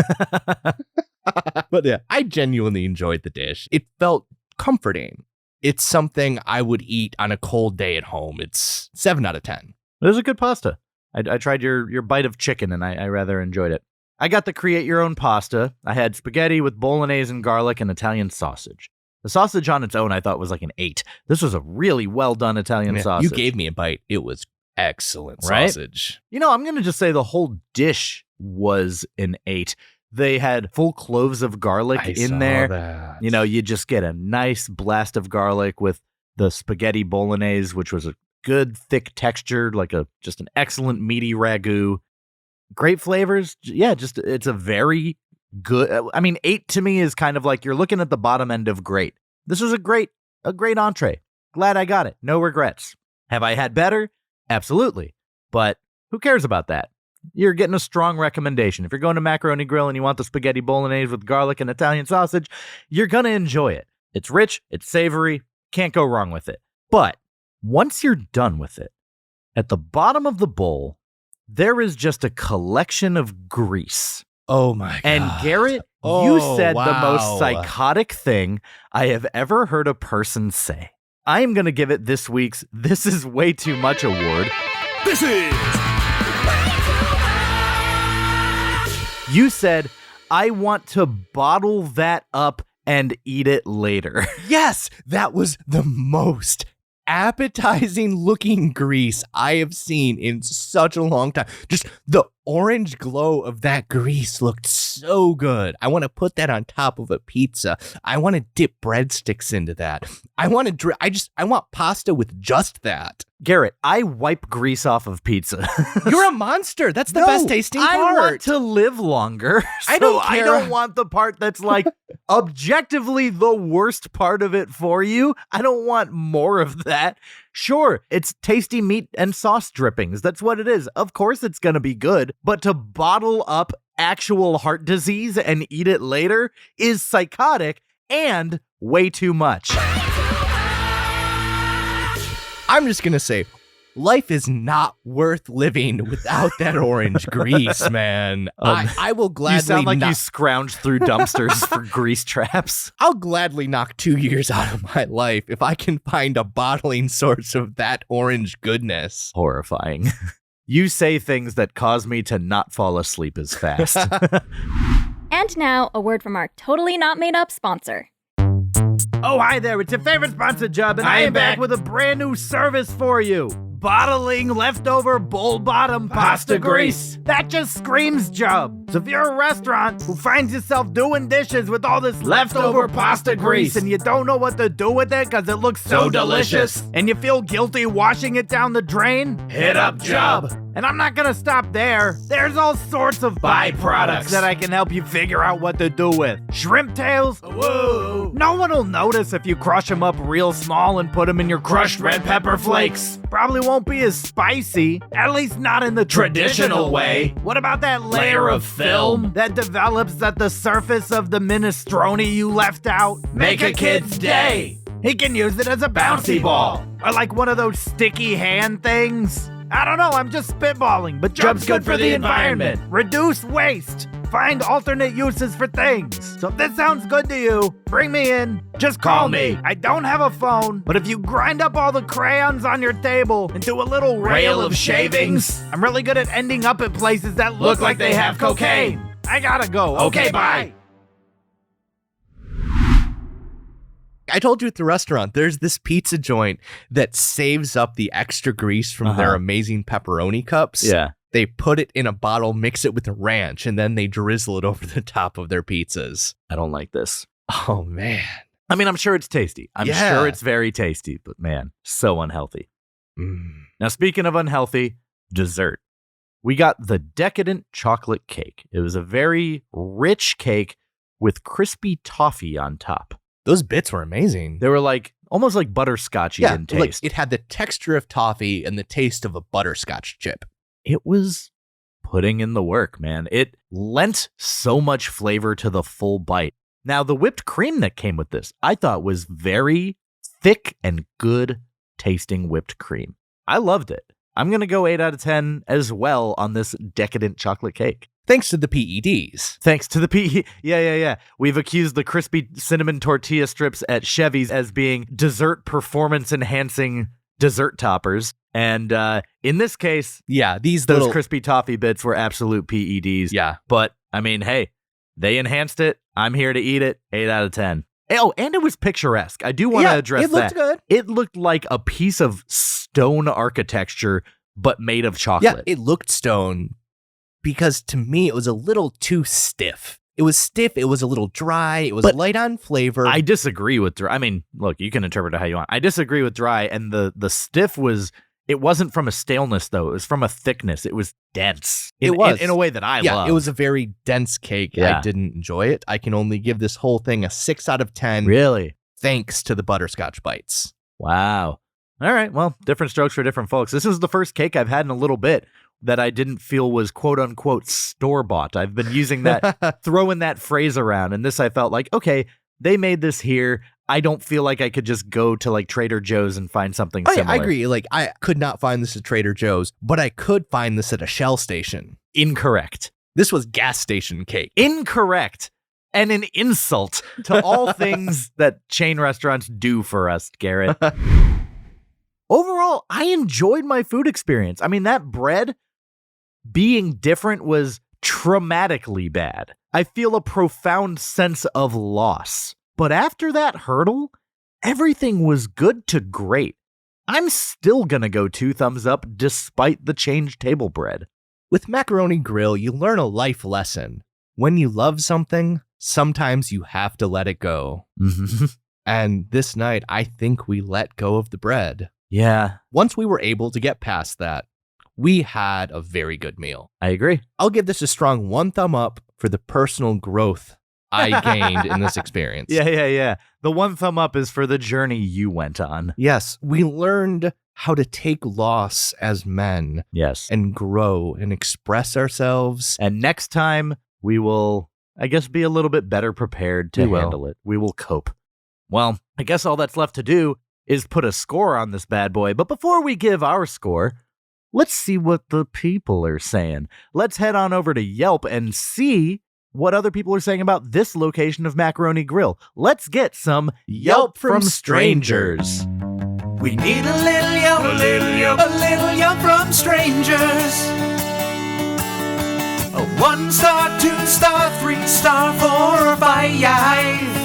But yeah, I genuinely enjoyed the dish. It felt comforting. It's something I would eat on a cold day at home. It's 7 out of 10. It was a good pasta. I tried your bite of chicken, and I rather enjoyed it. I got the create your own pasta. I had spaghetti with bolognese and garlic and Italian sausage. The sausage on its own I thought was like an 8. This was a really well done Italian sausage. You gave me a bite. It was excellent Right? sausage. You know, I'm going to just say the whole dish was an 8. They had full cloves of garlic in there. That. You know, you just get a nice blast of garlic with the spaghetti bolognese, which was a good thick texture, like just an excellent meaty ragu. Great flavors. Yeah, just it's a very good. I mean, 8 to me is kind of like you're looking at the bottom end of great. This was a great entree. Glad I got it. No regrets. Have I had better? Absolutely. But who cares about that? You're getting a strong recommendation. If you're going to Macaroni Grill and you want the spaghetti bolognese with garlic and Italian sausage, you're going to enjoy it. It's rich, it's savory, can't go wrong with it. But once you're done with it, at the bottom of the bowl, there is just a collection of grease. Oh my God. And Garrett, you said the most psychotic thing I have ever heard a person say. I am going to give it this week's This Is Way Too Much award. This is You said, I want to bottle that up and eat it later. Yes, that was the most appetizing looking grease I have seen in such a long time. Just the orange glow of that grease looked so good. I want to put that on top of a pizza. I want to dip breadsticks into that. I want pasta with just that. Garrett, I wipe grease off of pizza. You're a monster. That's the No, best tasting part. I want to live longer. I don't I care. don't want the part that's like objectively the worst part of it for you. I don't want more of that. Sure, it's tasty meat and sauce drippings. That's what it is. Of course it's going to be good. But to bottle up actual heart disease and eat it later is psychotic and way too much. I'm just going to say, life is not worth living without that orange grease, man. I will gladly You sound like not- you scrounged through dumpsters for grease traps. I'll gladly knock 2 years out of my life if I can find a bottling source of that orange goodness. Horrifying. You say things that cause me to not fall asleep as fast. And now, a word from our totally not made up sponsor. Oh, hi there. It's your favorite sponsor, Job, and I am back with a brand new service for you. Bottling leftover bowl bottom pasta grease. That just screams Job. So if you're a restaurant who finds yourself doing dishes with all this leftover pasta grease and you don't know what to do with it because it looks so delicious and you feel guilty washing it down the drain, hit up Job. And I'm not gonna stop there. There's all sorts of byproducts that I can help you figure out what to do with. Shrimp tails? Whoa. No one will notice if you crush them up real small and put them in your crushed red pepper flakes. Probably won't be as spicy, at least not in the traditional way. What about that layer of film that develops at the surface of the minestrone you left out? Make a kid's day. He can use it as a bouncy ball. Or like one of those sticky hand things. I don't know, I'm just spitballing, but jump's good for the environment. Reduce waste. Find alternate uses for things. So if this sounds good to you, bring me in. Just call me. I don't have a phone, but if you grind up all the crayons on your table into a little rail of shavings, I'm really good at ending up at places that look like they have cocaine. I gotta go. Okay, bye. I told you at the restaurant, there's this pizza joint that saves up the extra grease from their amazing pepperoni cups. Yeah. They put it in a bottle, mix it with the ranch, and then they drizzle it over the top of their pizzas. I don't like this. Oh, man. I mean, I'm sure it's tasty. I'm sure it's very tasty, but man, so unhealthy. Now, speaking of unhealthy, dessert. We got the decadent chocolate cake. It was a very rich cake with crispy toffee on top. Those bits were amazing. They were like almost like butterscotchy in taste. Like it had the texture of toffee and the taste of a butterscotch chip. It was putting in the work, man. It lent so much flavor to the full bite. Now, the whipped cream that came with this, I thought was very thick and good tasting whipped cream. I loved it. I'm going to go 8 out of 10 as well on this decadent chocolate cake. Thanks to the PEDs. Thanks to the PED. Yeah. We've accused the crispy cinnamon tortilla strips at Chevy's as being dessert performance enhancing dessert toppers. And in this case, those crispy toffee bits were absolute PEDs. Yeah. But I mean, hey, they enhanced it. I'm here to eat it. 8 out of 10. Oh, and it was picturesque. I do want to address that. It looked good. It looked like a piece of stone architecture, but made of chocolate. Yeah, it looked stone because to me, it was a little too stiff. It was stiff. It was a little dry. It was light on flavor. I disagree with dry. I mean, look, you can interpret it how you want. I disagree with dry. And the stiff was, it wasn't from a staleness, though. It was from a thickness. It was dense. It was. In a way that I love. Yeah, it was a very dense cake. Yeah. I didn't enjoy it. I can only give this whole thing a 6 out of 10. Really? Thanks to the butterscotch bites. Wow. All right. Well, different strokes for different folks. This is the first cake I've had in a little bit that I didn't feel was quote unquote store-bought. I've been using that, throwing that phrase around. And this I felt like, okay, they made this here. I don't feel like I could just go to like Trader Joe's and find something similar. I agree. Like I could not find this at Trader Joe's, but I could find this at a Shell station. Incorrect. This was gas station cake. Incorrect. And an insult to all things that chain restaurants do for us, Garrett. Overall, I enjoyed my food experience. I mean, that bread being different was traumatically bad. I feel a profound sense of loss. But after that hurdle, everything was good to great. I'm still gonna go 2 thumbs up despite the changed table bread. With Macaroni Grill, you learn a life lesson. When you love something, sometimes you have to let it go. And this night, I think we let go of the bread. Yeah. Once we were able to get past that, we had a very good meal. I agree. I'll give this a strong 1 thumb up for the personal growth I gained in this experience. Yeah. The 1 thumb up is for the journey you went on. Yes, we learned how to take loss as men. Yes. And grow and express ourselves. And next time, we will, I guess, be a little bit better prepared to handle it. We will cope. Well, I guess all that's left to do is put a score on this bad boy. But before we give our score, let's see what the people are saying. Let's head on over to Yelp and see what other people are saying about this location of Macaroni Grill. Let's get some Yelp from strangers. We need a little yelp, a little yelp from strangers. A 1-star, 2-star, 3-star, 4 or 5.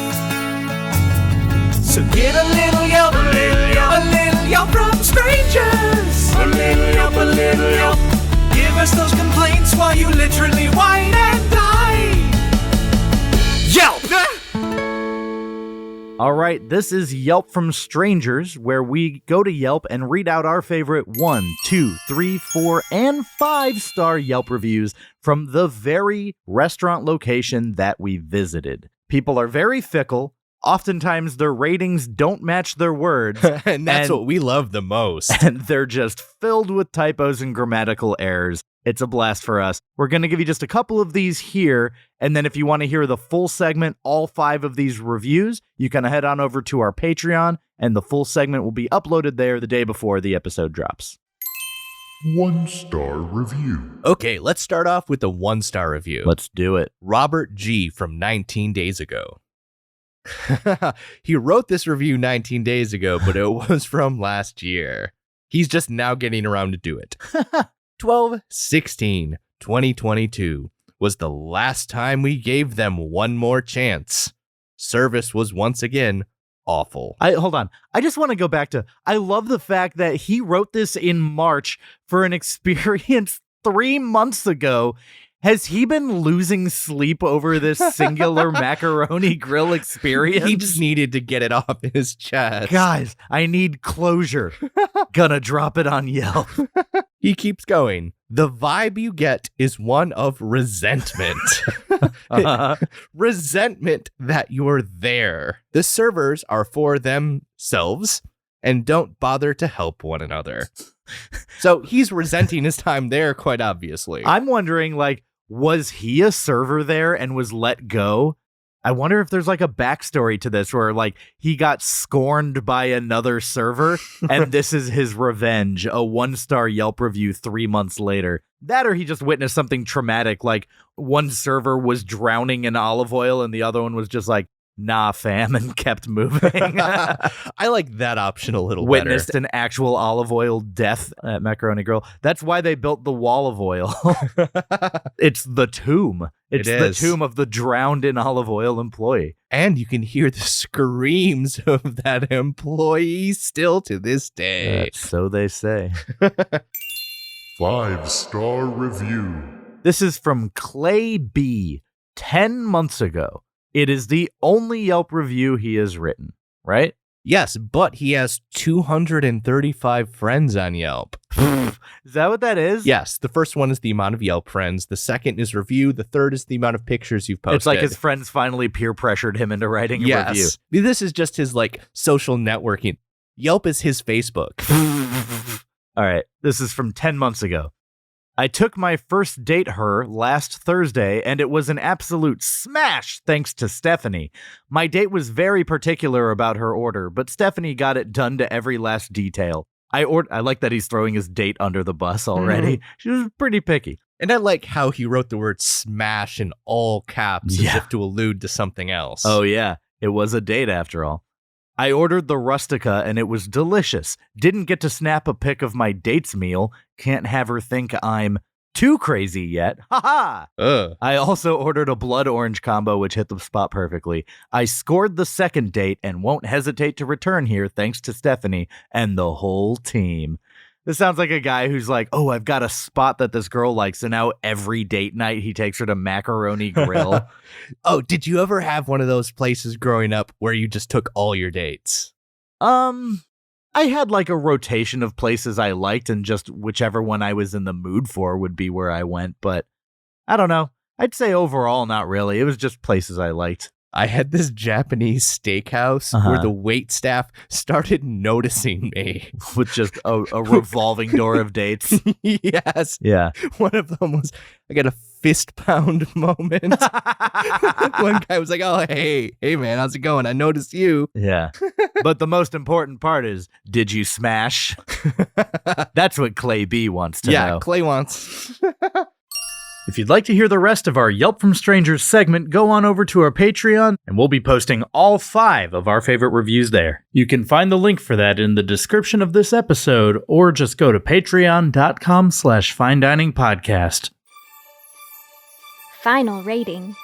So get a little yelp, a little yelp from strangers. A little yelp. Give us those complaints while you literally whine and die. Yelp! All right, this is Yelp from Strangers, where we go to Yelp and read out our favorite 1, 2, 3, 4, and 5-star Yelp reviews from the very restaurant location that we visited. People are very fickle. Oftentimes, their ratings don't match their words. And that's what we love the most. And they're just filled with typos and grammatical errors. It's a blast for us. We're going to give you just a couple of these here, and then if you want to hear the full segment, all 5 of these reviews, you can head on over to our Patreon, and the full segment will be uploaded there the day before the episode drops. 1-star review. Okay, let's start off with the 1-star review. Let's do it. Robert G. from 19 days ago. He wrote this review 19 days ago, but it was from last year. He's just now getting around to do it. 12/16/2022 was the last time we gave them one more chance. Service was once again awful. Hold on. I just want to go back to, I love the fact that he wrote this in March for an experience 3 months ago. Has he been losing sleep over this singular macaroni grill experience? He just needed to get it off his chest. Guys, I need closure. Gonna drop it on Yelp. He keeps going. The vibe you get is one of resentment. Resentment that you're there. The servers are for themselves and don't bother to help one another. So he's resenting his time there, quite obviously. I'm wondering, like, was he a server there and was let go? I wonder if there's like a backstory to this where like he got scorned by another server and this is his revenge, a 1-star Yelp review 3 months later. That or he just witnessed something traumatic, like one server was drowning in olive oil and the other one was just like, nah, fam, and kept moving. I like that option a little Witnessed better. an actual olive oil death at Macaroni Grill. That's why they built the wall of oil. It's the tomb. It's the tomb of the drowned in olive oil employee. And you can hear the screams of that employee still to this day. So they say. 5-star review. This is from Clay B. 10 months ago. It is the only Yelp review he has written, right? Yes, but he has 235 friends on Yelp. Is that what that is? Yes, the first one is the amount of Yelp friends. The second is review. The third is the amount of pictures you've posted. It's like his friends finally peer pressured him into writing a review. This is just his like social networking. Yelp is his Facebook. All right, this is from 10 months ago. I took my first date her last Thursday, and it was an absolute smash thanks to Stephanie. My date was very particular about her order, but Stephanie got it done to every last detail. I like that he's throwing his date under the bus already. She was pretty picky. And I like how he wrote the word smash in all caps as if to allude to something else. Oh, yeah. It was a date after all. I ordered the Rustica and it was delicious. Didn't get to snap a pic of my date's meal. Can't have her think I'm too crazy yet. Ha ha! I also ordered a blood orange combo, which hit the spot perfectly. I scored the second date and won't hesitate to return here thanks to Stephanie and the whole team. This sounds like a guy who's like, oh, I've got a spot that this girl likes, and now every date night he takes her to Macaroni Grill. Oh, did you ever have one of those places growing up where you just took all your dates? I had like a rotation of places I liked, and just whichever one I was in the mood for would be where I went, but I don't know. I'd say overall, not really. It was just places I liked. I had this Japanese steakhouse where the wait staff started noticing me. With just a revolving door of dates. Yes. Yeah. One of them was, I got a fist pound moment. One guy was like, oh, hey, man, how's it going? I noticed you. Yeah. But the most important part is, did you smash? That's what Clay B wants to know. Yeah, Clay wants. If you'd like to hear the rest of our Yelp from Strangers segment, go on over to our Patreon, and we'll be posting all 5 of our favorite reviews there. You can find the link for that in the description of this episode, or just go to patreon.com/finediningpodcast. Final rating.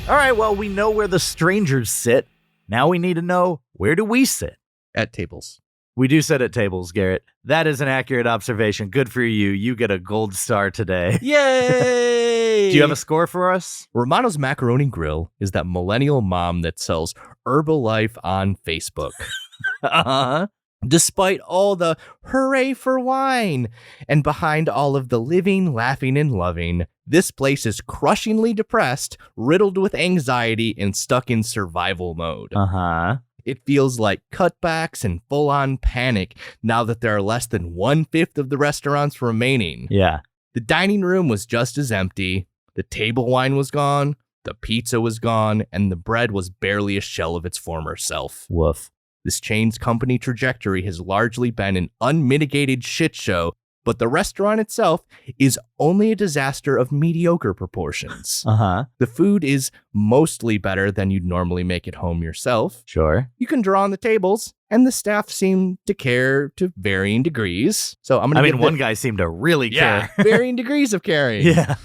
All right, well, we know where the strangers sit. Now we need to know, where do we sit? At tables. We do sit at tables, Garrett. That is an accurate observation. Good for you. You get a gold star today. Yay! Do you have a score for us? Romano's Macaroni Grill is that millennial mom that sells Herbalife on Facebook. Uh-huh. Despite all the hooray for wine, and behind all of the living, laughing, and loving, this place is crushingly depressed, riddled with anxiety, and stuck in survival mode. Uh-huh. It feels like cutbacks and full-on panic now that there are less than 1/5 of the restaurants remaining. Yeah. The dining room was just as empty, the table wine was gone, the pizza was gone, and the bread was barely a shell of its former self. Woof. This chain's company trajectory has largely been an unmitigated shit show, but the restaurant itself is only a disaster of mediocre proportions. Uh-huh. The food is mostly better than you'd normally make at home yourself. Sure. You can draw on the tables, and the staff seem to care to varying degrees. So I'm going to one guy seemed to really care. varying degrees of caring. Yeah.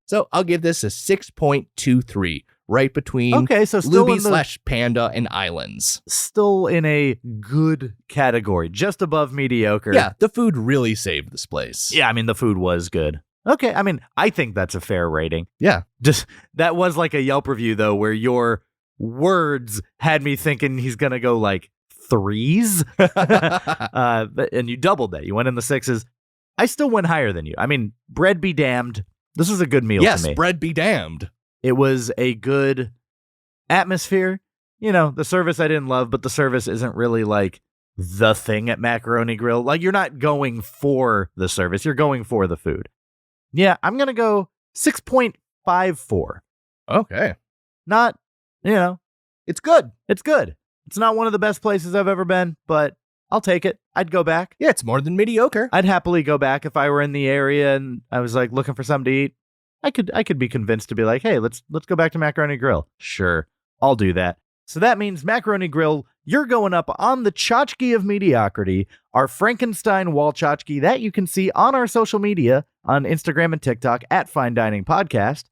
So I'll give this a 6.23, right between Okay, so still in Luby / Panda and Islands. still in a good category, just above mediocre. Yeah, the food really saved this place. Yeah, I mean, the food was good. Okay, I mean, I think that's a fair rating. Yeah. Just that was like a Yelp review, though, where your words had me thinking he's going to go like 3s. And you doubled that. You went in the 6s. I still went higher than you. I mean, bread be damned. This was a good meal Yes, to me. bread be damned. It was a good atmosphere. You know, the service I didn't love, but the service isn't really like the thing at Macaroni Grill. Like, you're not going for the service. You're going for the food. Yeah, I'm going to go 6.54. Okay. Not, It's good. it's good. It's not one of the best places I've ever been, but I'll take it. I'd go back. Yeah, it's more than mediocre. I'd happily go back if I were in the area and I was like looking for something to eat. I could be convinced to be like, hey, let's go back to Macaroni Grill. Sure, I'll do that. So that means Macaroni Grill, you're going up on the tchotchke of mediocrity, our Frankenstein wall tchotchke that you can see on our social media on Instagram and TikTok at Fine Dining Podcast.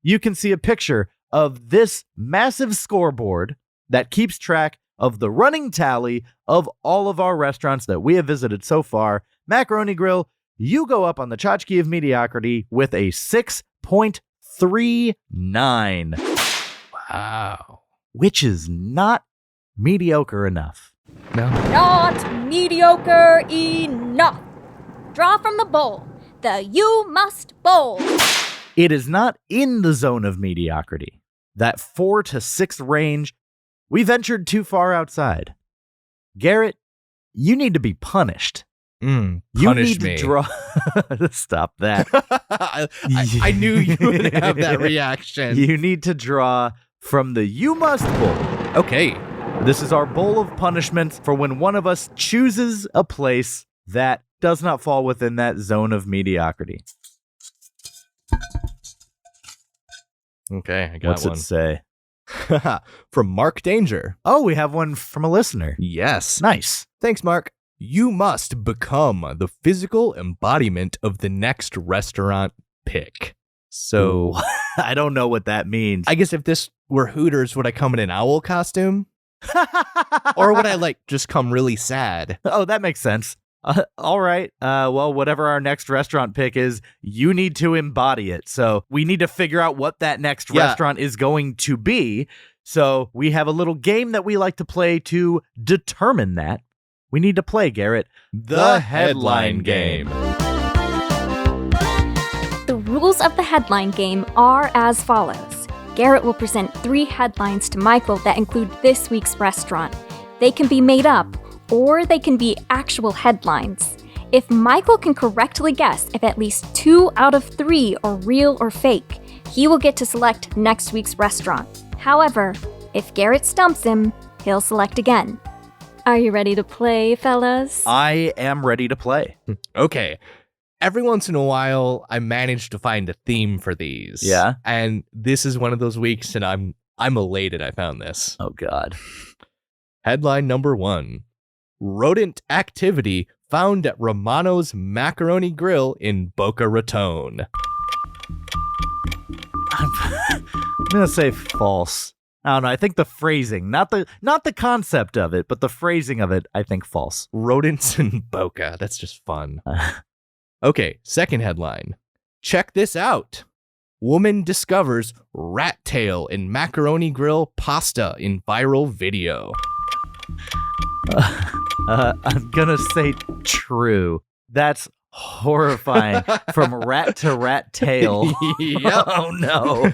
You can see a picture of this massive scoreboard that keeps track of the running tally of all of our restaurants that we have visited so far. Macaroni Grill, you go up on the tchotchke of mediocrity with a 6.39. Wow. Which is not mediocre enough. No. Not mediocre enough. Draw from the bowl. The You Must Bowl. It is not in the zone of mediocrity. That 4 to 6 range, we ventured too far outside. Garrett, you need to be punished. You Punish need me. to draw. Stop that. I knew you would have that reaction. You need to draw from the You Must Bowl. Okay. This is our bowl of punishments for when one of us chooses a place that does not fall within that zone of mediocrity. Okay, I got What's one. it say? From Mark Danger. Oh, we have one from a listener. Yes. Nice. Thanks, Mark. You must become the physical embodiment of the next restaurant pick. So, I don't know what that means. I guess if this were Hooters, would I come in an owl costume? Or would I, just come really sad? Oh, that makes sense. All right. Well, whatever our next restaurant pick is, you need to embody it. So we need to figure out what that next restaurant is going to be. So we have a little game that we like to play to determine that. We need to play, Garrett, the headline game. The rules of the headline game are as follows. Garrett will present 3 headlines to Michael that include this week's restaurant. They can be made up, or they can be actual headlines. If Michael can correctly guess if at least 2 out of 3 are real or fake, he will get to select next week's restaurant. However, if Garrett stumps him, he'll select again. Are you ready to play, fellas? I am ready to play. Okay. Every once in a while, I manage to find a theme for these. Yeah? And this is one of those weeks, and I'm elated I found this. Oh, God. Headline number 1. Rodent activity found at Romano's Macaroni Grill in Boca Raton. I'm going to say false. I don't know. I think the phrasing, not the concept of it, but the phrasing of it, I think false. Rodents and bokeh. That's just fun. Okay, second headline. Check this out. Woman discovers rat tail in macaroni grill pasta in viral video. I'm gonna say true. That's horrifying. From rat to rat tail. Yep. Oh no.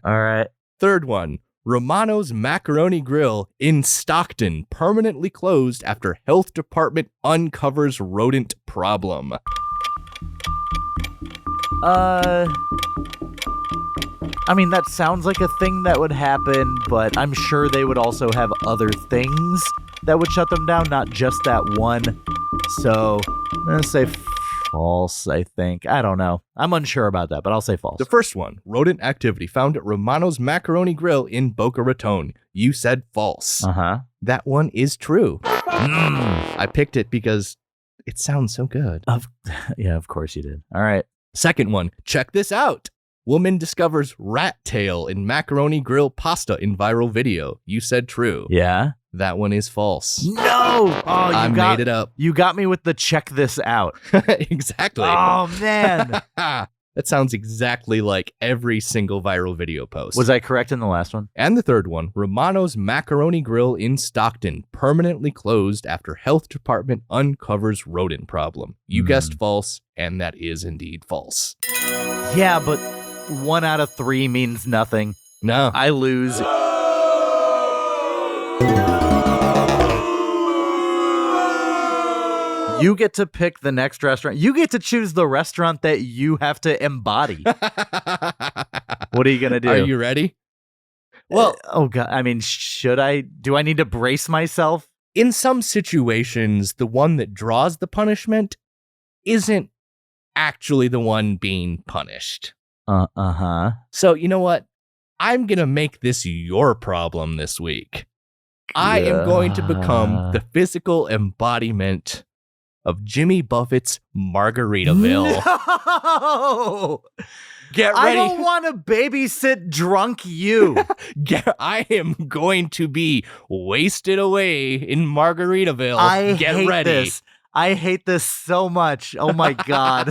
All right. Third one. Romano's Macaroni Grill in Stockton permanently closed after health department uncovers rodent problem. I mean, that sounds like a thing that would happen, but I'm sure they would also have other things that would shut them down, not just that one. So, I'm going to say false, I think. I don't know. I'm unsure about that, but I'll say false. The first one, rodent activity found at Romano's Macaroni Grill in Boca Raton. You said false. Uh-huh. That one is true. I picked it because it sounds so good. Yeah, of course you did. All right. Second one, check this out. Woman discovers rat tail in macaroni grill pasta in viral video. You said true. Yeah. That one is false. No! Oh, I made it up. You got me with the check this out. Exactly. Oh, man. That sounds exactly like every single viral video post. Was I correct in the last one? And the third one, Romano's Macaroni Grill in Stockton permanently closed after health department uncovers rodent problem. You guessed false, and that is indeed false. Yeah, but 1 out of 3 means nothing. No. I lose. You get to pick the next restaurant. You get to choose the restaurant that you have to embody. What are you going to do? Are you ready? Well, oh God. I mean, do I need to brace myself? In some situations, the one that draws the punishment isn't actually the one being punished. Uh-huh. So, you know what? I'm going to make this your problem this week. I am going to become the physical embodiment of Jimmy Buffett's Margaritaville. No! Get ready. I don't want to babysit drunk you. I am going to be wasted away in Margaritaville. I Get hate ready. this. I hate this so much. Oh my God.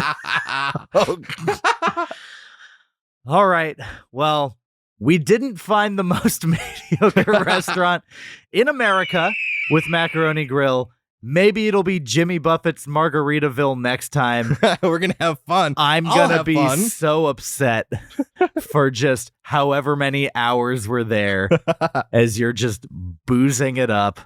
All right. Well, we didn't find the most mediocre restaurant in America with Macaroni Grill. Maybe it'll be Jimmy Buffett's Margaritaville next time. We're going to have fun. I'm going to be so upset for just however many hours we're there as you're just boozing it up.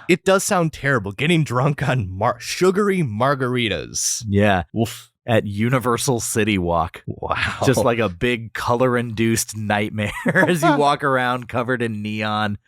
It does sound terrible getting drunk on sugary margaritas. Yeah. Oof. At Universal City Walk. Wow. Just like a big color-induced nightmare as you walk around covered in neon.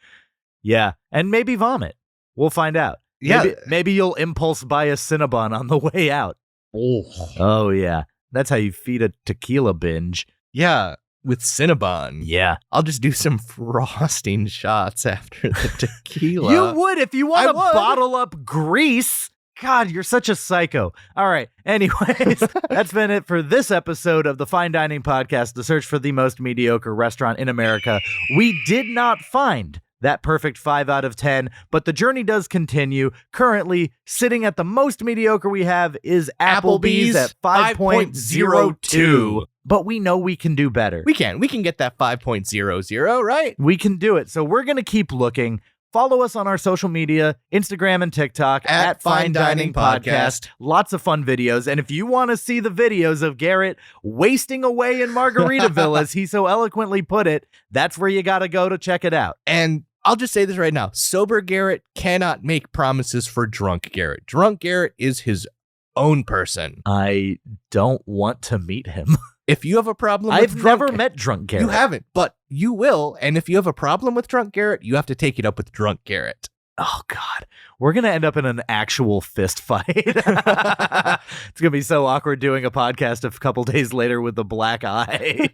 Yeah. And maybe vomit. We'll find out. Yeah. Maybe you'll impulse buy a Cinnabon on the way out. Oh, yeah. That's how you feed a tequila binge. Yeah. With Cinnabon. Yeah. I'll just do some frosting shots after the tequila. You would if you want to would. bottle up grease. God, you're such a psycho. All right. Anyways, that's been it for this episode of the Fine Dining Podcast, the search for the most mediocre restaurant in America. We did not find that perfect 5 out of 10, but the journey does continue. Currently, sitting at the most mediocre we have is Applebee's at 5.02. But we know we can do better. We can get that 5.00, right? We can do it. So we're going to keep looking. Follow us on our social media, Instagram and TikTok At Fine Dining Podcast. Lots of fun videos. And if you want to see the videos of Garrett wasting away in Margaritaville, as he so eloquently put it, that's where you got to go to check it out. And I'll just say this right now. Sober Garrett cannot make promises for drunk Garrett. Drunk Garrett is his own person. I don't want to meet him. If you have a problem with I've never met Drunk Garrett. You haven't, but you will. And if you have a problem with Drunk Garrett, you have to take it up with Drunk Garrett. Oh, God. We're going to end up in an actual fist fight. It's going to be so awkward doing a podcast a couple days later with the black eye.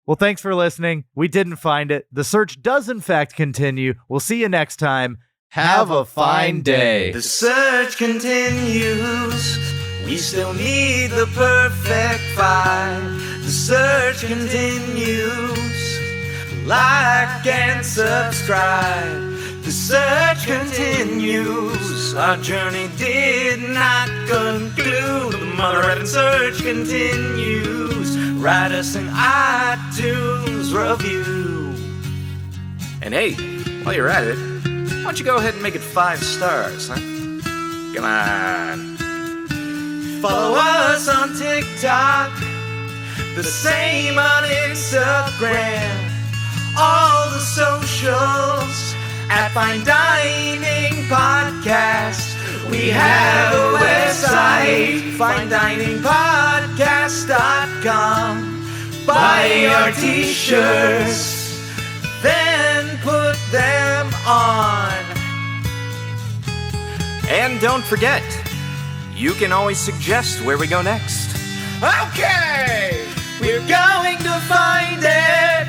Well, thanks for listening. We didn't find it. The search does, in fact, continue. We'll see you next time. Have a fine day. The search continues. We still need the perfect 5. The search continues. like and subscribe. The search continues. Our journey did not conclude. The mother effing search continues. Write us an iTunes review. And hey, while you're at it, why don't you go ahead and make it 5 stars, huh? Come on. Follow us on TikTok, the same on Instagram. All the socials at Fine Dining Podcast. We have a website, finediningpodcast.com. Buy our t-shirts, then put them on. And don't forget, you can always suggest where we go next. Okay, we're going to find it.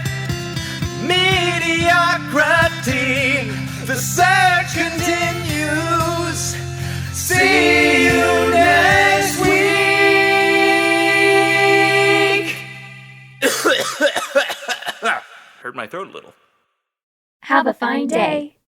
Mediocrity, the search continues. See you next week. Hurt my throat a little. Have a fine day.